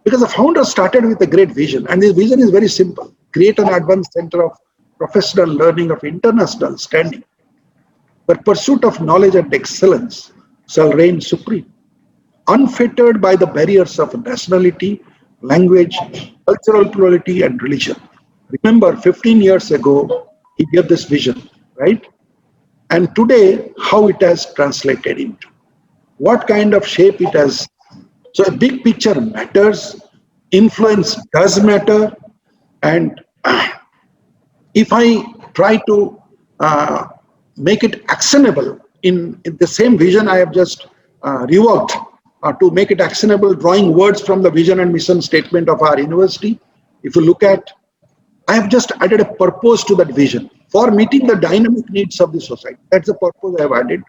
Because the founder started with a great vision, and his vision is very simple: create an advanced center of professional learning of international standing, where pursuit of knowledge and excellence shall reign supreme, unfettered by the barriers of nationality, language, cultural plurality, and religion. Remember, 15 years ago, he gave this vision, right? And today, how it has translated into, what kind of shape it has. So a big picture matters, influence does matter, and if I try to make it actionable in the same vision I have just reworked to make it actionable, drawing words from the vision and mission statement of our university. If you look at, I have just added a purpose to that vision for meeting the dynamic needs of the society. That's the purpose I have added.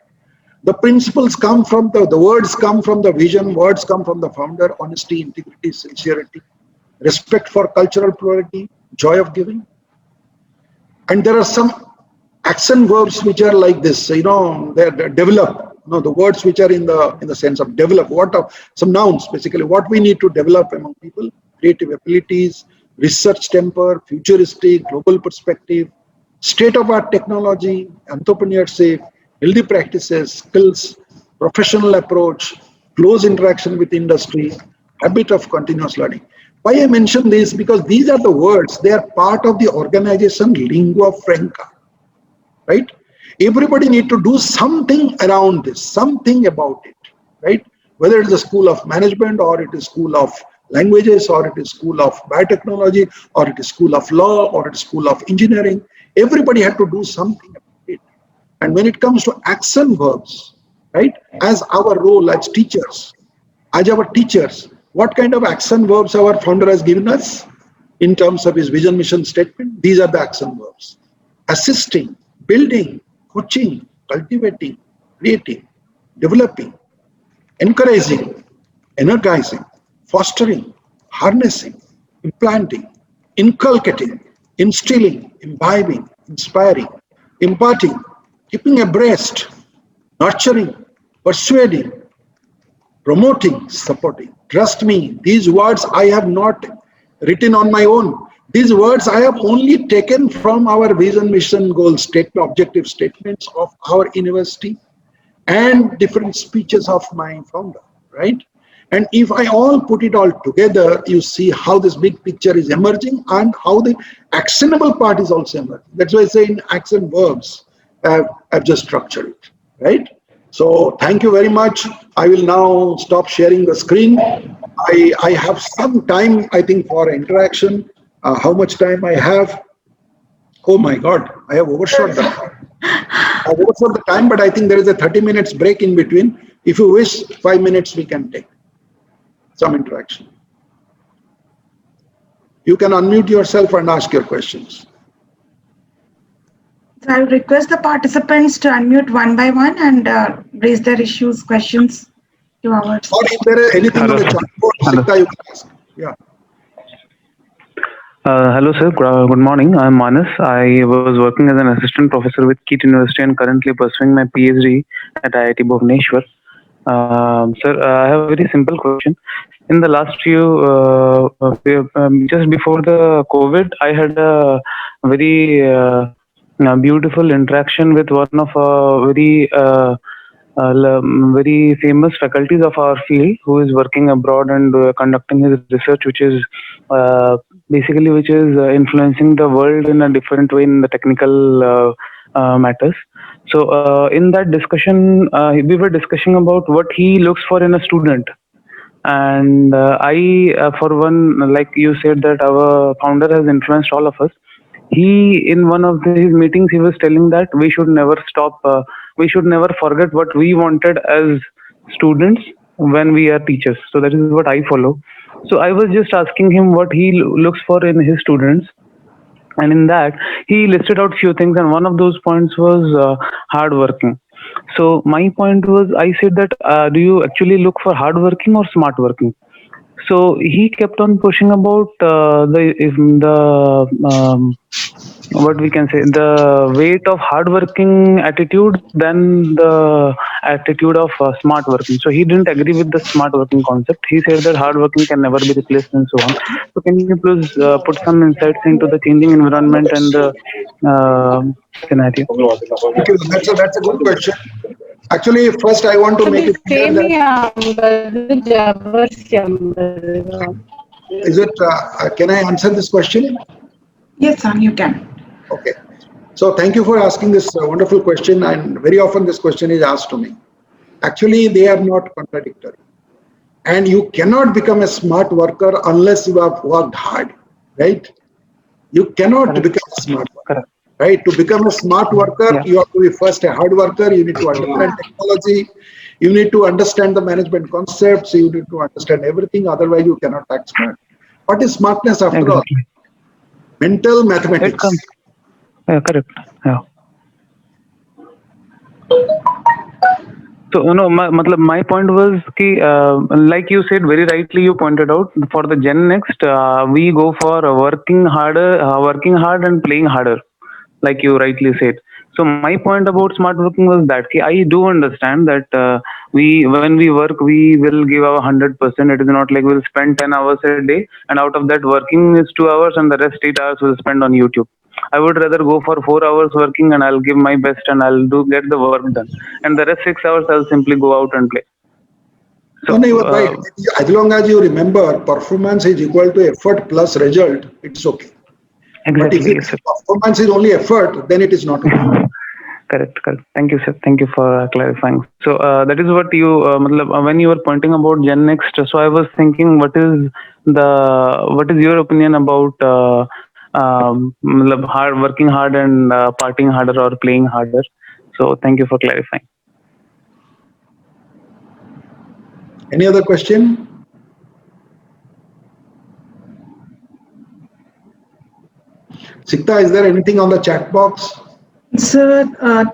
The principles come from the words come from the vision, words come from the founder: honesty, integrity, sincerity, respect for cultural plurality, joy of giving. And there are some action verbs which are like this, they're develop, the words which are in the sense of develop. What are some nouns, basically, what we need to develop among people: creative abilities, research temper, futuristic, global perspective, state-of-art technology, entrepreneurship, healthy practices, skills, professional approach, close interaction with industry, habit of continuous learning. Why I mention this? Because these are the words, they are part of the organization lingua franca, right? Everybody need to do something around this, something about it, right? Whether it is a school of management, or it is school of languages, or it is school of biotechnology, or it is school of law, or it is school of engineering, everybody had to do something about it. And when it comes to action verbs, right, as our role as our teachers, what kind of action verbs our founder has given us in terms of his vision mission statement? These are the action verbs: assisting, building, coaching, cultivating, creating, developing, encouraging, energizing, fostering, harnessing, implanting, inculcating, instilling, imbibing, inspiring, imparting, keeping abreast, nurturing, persuading, promoting, supporting. Trust me, these words I have not written on my own. These words I have only taken from our vision, mission, goal statement, objective statements of our university, and different speeches of my founder, right? And if I all put it all together, you see how this big picture is emerging and how the actionable part is also emerging. That's why I say in action verbs, I've just structured it, right? So thank you very much. I will now stop sharing the screen. I have some time, I think, for interaction. How much time I have? Oh my God, I have overshot the time. I've overshot the time, but I think there is a 30 minutes break in between. If you wish, 5 minutes we can take some interaction. You can unmute yourself and ask your questions. So I would request the participants to unmute one by one and raise their issues, questions to our. Or if there is anything on the chat board, Sita, you can ask. Yeah. Hello, sir. Good morning. I'm Manas. I was working as an assistant professor with KIT University and currently pursuing my PhD at IIT Bhubaneswar. Sir, I have a very simple question. In the last just before the COVID, I had a very beautiful interaction with one of very famous faculties of our field, who is working abroad and conducting his research, which is influencing the world in a different way in the technical matters. So in that discussion, we were discussing about what he looks for in a student. And for one, like you said, that our founder has influenced all of us. In one of his meetings, he was telling that we should never we should never forget what we wanted as students when we are teachers. So that is what I follow. So I was just asking him what he looks for in his students. And in that, he listed out few things, and one of those points was hardworking. So my point was, I said that, do you actually look for hardworking or smart working? So he kept on pushing about what we can say, the weight of hardworking attitude than the attitude of smart working. So he didn't agree with the smart working concept. He said that hardworking can never be replaced and so on. So can you please put some insights into the changing environment and the scenario? Thank you. That's a good question. Actually, first I want to make it clear that. Is it? Can I answer this question? Yes, sir, you can. Okay. So thank you for asking this wonderful question. And very often this question is asked to me. Actually, they are not contradictory. And you cannot become a smart worker unless you have worked hard, right? You cannot become a smart worker, right? To become a smart worker, you have to be first a hard worker. You need to understand technology. You need to understand the management concepts. You need to understand everything. Otherwise, you cannot act smart. What is smartness after all? Mental mathematics. Correct. Yeah. So, my point was, like you said very rightly, you pointed out, for the Gennext, we go for working hard and playing harder, like you rightly said. So my point about smart working was that I do understand that when we work, we will give our 100%. It is not like we'll spend 10 hours a day, and out of that working is 2 hours, and the rest 8 hours we'll spend on YouTube. I would rather go for 4 hours working, and I'll give my best, and I'll get the work done, and the rest 6 hours I'll simply go out and play. So, No, you are right. As long as you remember, performance is equal to effort plus result, it's okay. But if exactly, you yes, sir. think performance is only effort, then it is not okay. Correct, correct. Thank you, sir. Thank you for clarifying. So that is what you, matlab, when you were pointing about Gen Next. So I was thinking, what is your opinion about matlab, working hard and partying harder or playing harder? So thank you for clarifying. Any other question? Sikta, is there anything on the chat box? So,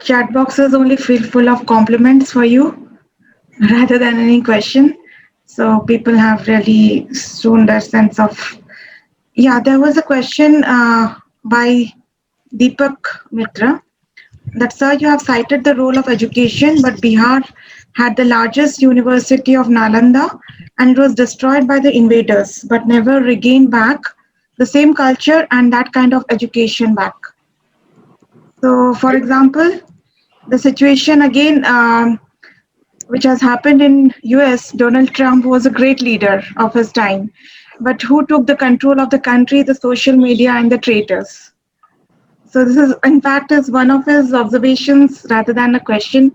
chat box is only filled full of compliments for you rather than any question. So, people have really shown their sense of. Yeah, there was a question by Deepak Mitra that, sir, you have cited the role of education, but Bihar had the largest university of Nalanda and it was destroyed by the invaders, but never regained back the same culture and that kind of education back. So, for example, the situation again, which has happened in US, Donald Trump was a great leader of his time, but who took the control of the country? The social media and the traitors. So this is, in fact, is one of his observations rather than a question.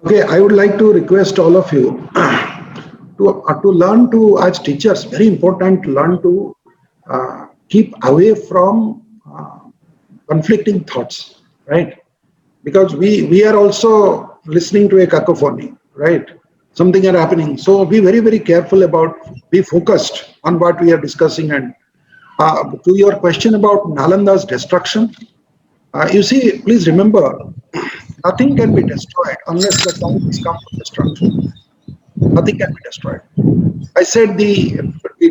Okay, I would like to request all of you to learn to, as teachers, very important to learn to keep away from conflicting thoughts, right? Because we are also listening to a cacophony, right? Something are happening. So be very, very careful about, be focused on what we are discussing. And to your question about Nalanda's destruction, you see, please remember, nothing can be destroyed unless the time has come for destruction. Nothing can be destroyed. I said the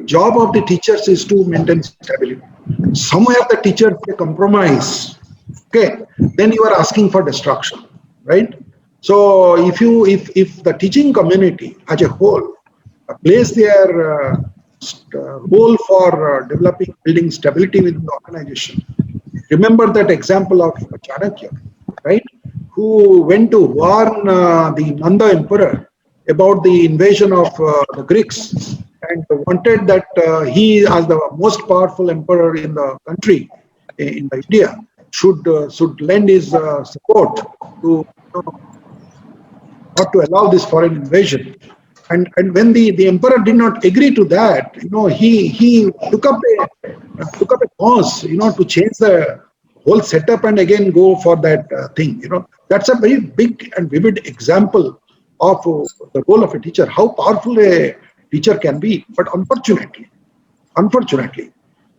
job of the teachers is to maintain stability. Somewhere the teachers they compromise, okay, then you are asking for destruction, right? So if the teaching community as a whole plays their role for developing, building stability within the organization. Remember that example of Chanakya, right? Who went to warn the Nanda emperor about the invasion of the Greeks and wanted that he, as the most powerful emperor in the country, in India, should lend his support to not to allow this foreign invasion. And when the emperor did not agree to that, he took up a cause, to change the whole setup and again go for that thing. That's a very big and vivid example of the role of a teacher, how powerful a teacher can be. But unfortunately,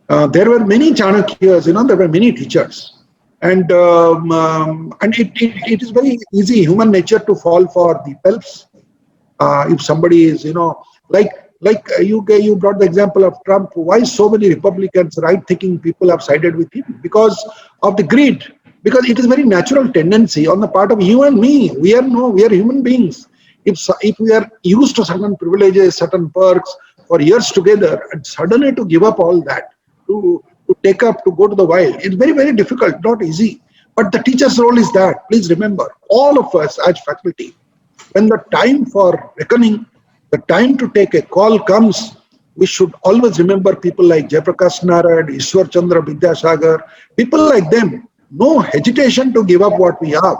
there were many Chanakyas, there were many teachers. And it is very easy, human nature, to fall for the pelps. If somebody is, you brought the example of Trump. Why so many Republicans, right-thinking people have sided with him? Because of the greed. Because it is very natural tendency on the part of you and me. We are human beings. If we are used to certain privileges, certain perks for years together, and suddenly to give up all that, to go to the wild, it's very, very difficult, not easy. But the teacher's role is that. Please remember, all of us as faculty, when the time for reckoning, the time to take a call comes, we should always remember people like Jayaprakash Narad, Ishwar Chandra Vidyasagar, people like them. No hesitation to give up what we have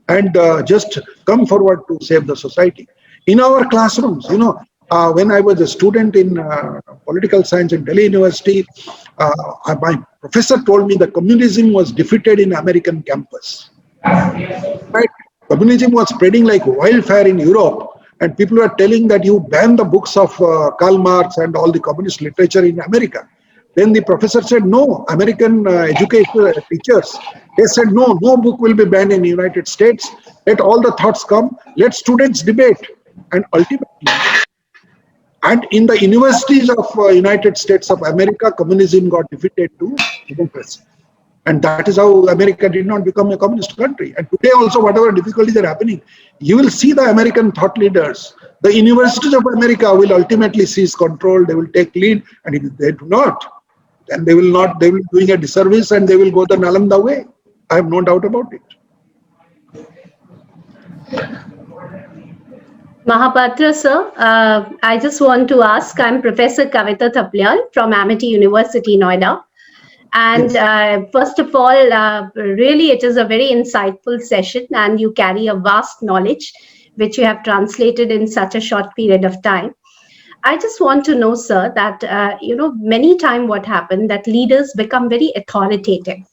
and just come forward to save the society. In our classrooms, when I was a student in political science in Delhi University, my professor told me that communism was defeated in American campus. Right? Communism was spreading like wildfire in Europe, and people were telling that you ban the books of Karl Marx and all the communist literature in America. Then the professor said, no, American educational teachers, they said, no book will be banned in the United States. Let all the thoughts come. Let students debate. And ultimately, and in the universities of United States of America, communism got defeated to democracy. And that is how America did not become a communist country. And today also, whatever difficulties are happening, you will see the American thought leaders. The universities of America will ultimately seize control. They will take lead. And if they do not, then they will be doing a disservice and they will go the Nalanda way. I have no doubt about it. Mahapatra, sir, I just want to ask, I'm Professor Kavita Thapliyal from Amity University, Noida. And first of all, really, it is a very insightful session, and you carry a vast knowledge, which you have translated in such a short period of time. I just want to know, sir, that, many times what happened that leaders become very authoritative,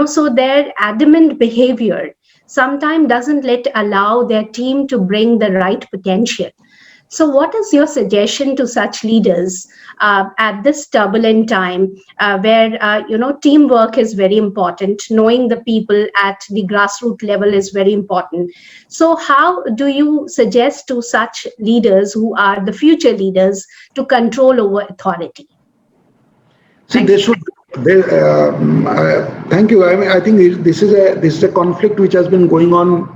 so their adamant behavior sometimes doesn't let allow their team to bring the right potential. So what is your suggestion to such leaders at this turbulent time where teamwork is very important, knowing the people at the grassroots level is very important. So how do you suggest to such leaders who are the future leaders to control over authority? See, they should. Thank you. I mean, I think this is a conflict which has been going on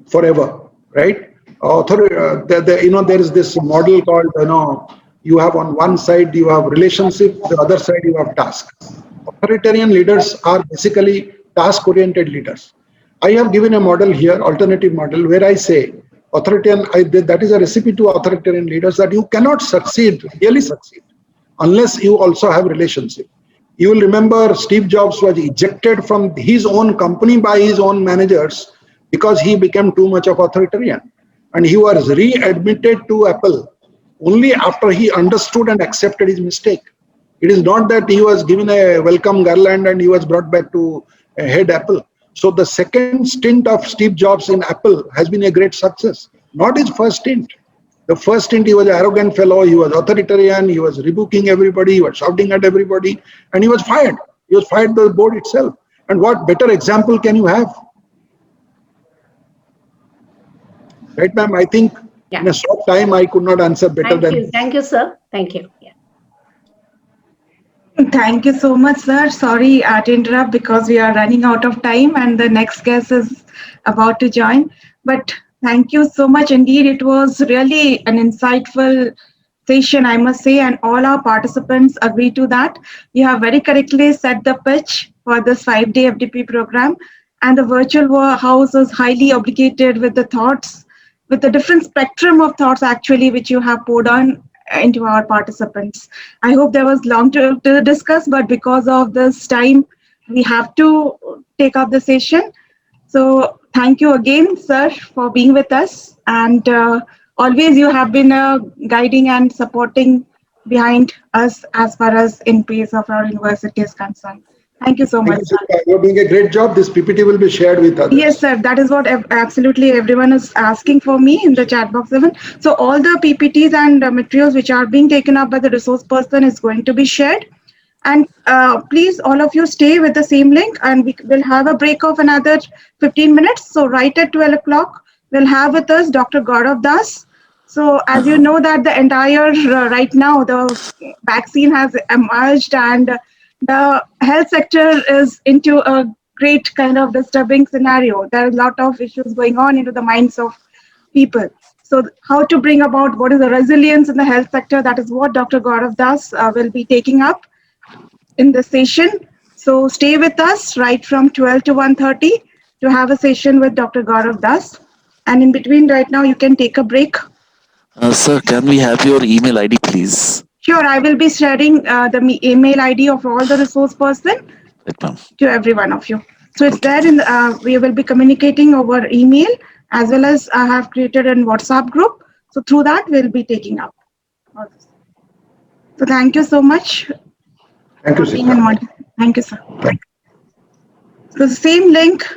forever, right? There is this model called, you have on one side you have relationship, the other side you have task. Authoritarian leaders are basically task-oriented leaders. I have given a model here, alternative model, where I say that is a recipe to authoritarian leaders, that you cannot really succeed, unless you also have relationship. You will remember Steve Jobs was ejected from his own company by his own managers because he became too much of authoritarian. And he was readmitted to Apple only after he understood and accepted his mistake. It is not that he was given a welcome garland and he was brought back to head Apple. So the second stint of Steve Jobs in Apple has been a great success, not his first stint. The first stint, he was an arrogant fellow, he was authoritarian, he was rebuking everybody, he was shouting at everybody, and he was fired. He was fired by the board itself. And what better example can you have? Right, ma'am? I think in a short time, I could not answer better than. Thank you, sir. Thank you. Yeah. Thank you so much, sir. Sorry to interrupt because we are running out of time and the next guest is about to join. But thank you so much indeed. It was really an insightful session, I must say, and all our participants agree to that. You have very correctly set the pitch for this 5-day FDP program, and the virtual house is highly obligated with the thoughts, with the different spectrum of thoughts actually which you have poured on into our participants. I hope there was long to discuss, but because of this time, we have to take up the session. So thank you again, sir, for being with us. And always you have been guiding and supporting behind us as far as in pace of our university is concerned. Thank you so much, sir. You're doing a great job. This PPT will be shared with others. Yes, sir. That is what absolutely everyone is asking for me in the chat box even. So all the PPTs and materials which are being taken up by the resource person is going to be shared. And please, all of you stay with the same link, and we will have a break of another 15 minutes. So right at 12 o'clock, we'll have with us Dr. Gourav Das. So as you know that the entire, right now, the vaccine has emerged and the health sector is into a great kind of disturbing scenario. There are a lot of issues going on into the minds of people. So how to bring about what is the resilience in the health sector, that is what Dr. Gourav Das will be taking up in the session. So stay with us right from 12 to 1:30 to have a session with Dr. Gourav Das. And in between right now, you can take a break. Sir, can we have your email ID, please? Sure, I will be sharing the email ID of all the resource person to every one of you. So it's there in we will be communicating over email, as well as I have created a WhatsApp group. So through that, we'll be taking up all this. So thank you so much. Thank you, sir. Thank you, sir. So the same link